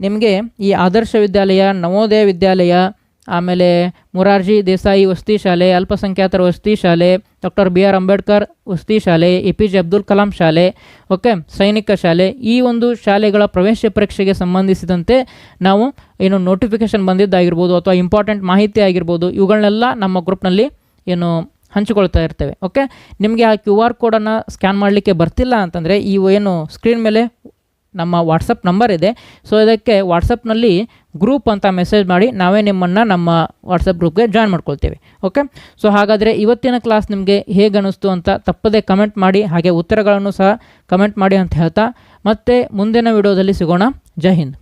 ನಿಮಗೆ ಈ ಆದರ್ಶ ವಿದ್ಯಾಲಯ, ನವೋದಯ ವಿದ್ಯಾಲಯ, ಆಮೇಲೆ ಮೊರಾರ್ಜಿ ದೇಸಾಯಿ ವಸತಿ ಶಾಲೆ, ಅಲ್ಪಸಂಖ್ಯಾತರ ವಸತಿ ಶಾಲೆ, ಡಾಕ್ಟರ್ BR ಅಂಬೇಡ್ಕರ್ ವಸತಿ ಶಾಲೆ, APJ ಅಬ್ದುಲ್ ಕಲಾಂ ಶಾಲೆ, ಓಕೆ, ಸೈನಿಕ ಶಾಲೆ, ಈ ಒಂದು ಶಾಲೆಗಳ ಪ್ರವೇಶ ಪರೀಕ್ಷೆಗೆ ಸಂಬಂಧಿಸಿದಂತೆ ನಾವು ಏನು ನೋಟಿಫಿಕೇಷನ್ ಬಂದಿದ್ದಾಗಿರ್ಬೋದು ಅಥವಾ ಇಂಪಾರ್ಟೆಂಟ್ ಮಾಹಿತಿ ಆಗಿರ್ಬೋದು, ಇವುಗಳನ್ನೆಲ್ಲ ನಮ್ಮ ಗ್ರೂಪ್ನಲ್ಲಿ ಏನು ಹಂಚಿಕೊಳ್ತಾ ಇರ್ತೇವೆ. ಓಕೆ, ನಿಮಗೆ ಆ QR ಕೋಡನ್ನು ಸ್ಕ್ಯಾನ್ ಮಾಡಲಿಕ್ಕೆ ಬರ್ತಿಲ್ಲ ಅಂತಂದರೆ ಈ ಏನು ಸ್ಕ್ರೀನ್ ಮೇಲೆ ನಮ್ಮ ವಾಟ್ಸಪ್ ನಂಬರ್ ಇದೆ. ಸೊ ಇದಕ್ಕೆ ವಾಟ್ಸಪ್ನಲ್ಲಿ ಗ್ರೂಪ್ ಅಂತ ಮೆಸೇಜ್ ಮಾಡಿ ನಾವೇ ನಿಮ್ಮನ್ನು ನಮ್ಮ ವಾಟ್ಸಪ್ ಗ್ರೂಪ್ಗೆ ಜಾಯ್ನ್ ಮಾಡ್ಕೊಳ್ತೇವೆ. ಓಕೆ, ಸೊ ಹಾಗಾದರೆ ಇವತ್ತಿನ ಕ್ಲಾಸ್ ನಿಮಗೆ ಹೇಗೆ ಅನ್ನಿಸ್ತು ಅಂತ ತಪ್ಪದೇ ಕಮೆಂಟ್ ಮಾಡಿ, ಹಾಗೆ ಉತ್ತರಗಳನ್ನು ಸಹ ಕಮೆಂಟ್ ಮಾಡಿ ಅಂತ ಹೇಳ್ತಾ ಮತ್ತೆ ಮುಂದಿನ ವಿಡಿಯೋದಲ್ಲಿ ಸಿಗೋಣ. ಜೈ ಹಿಂದ್.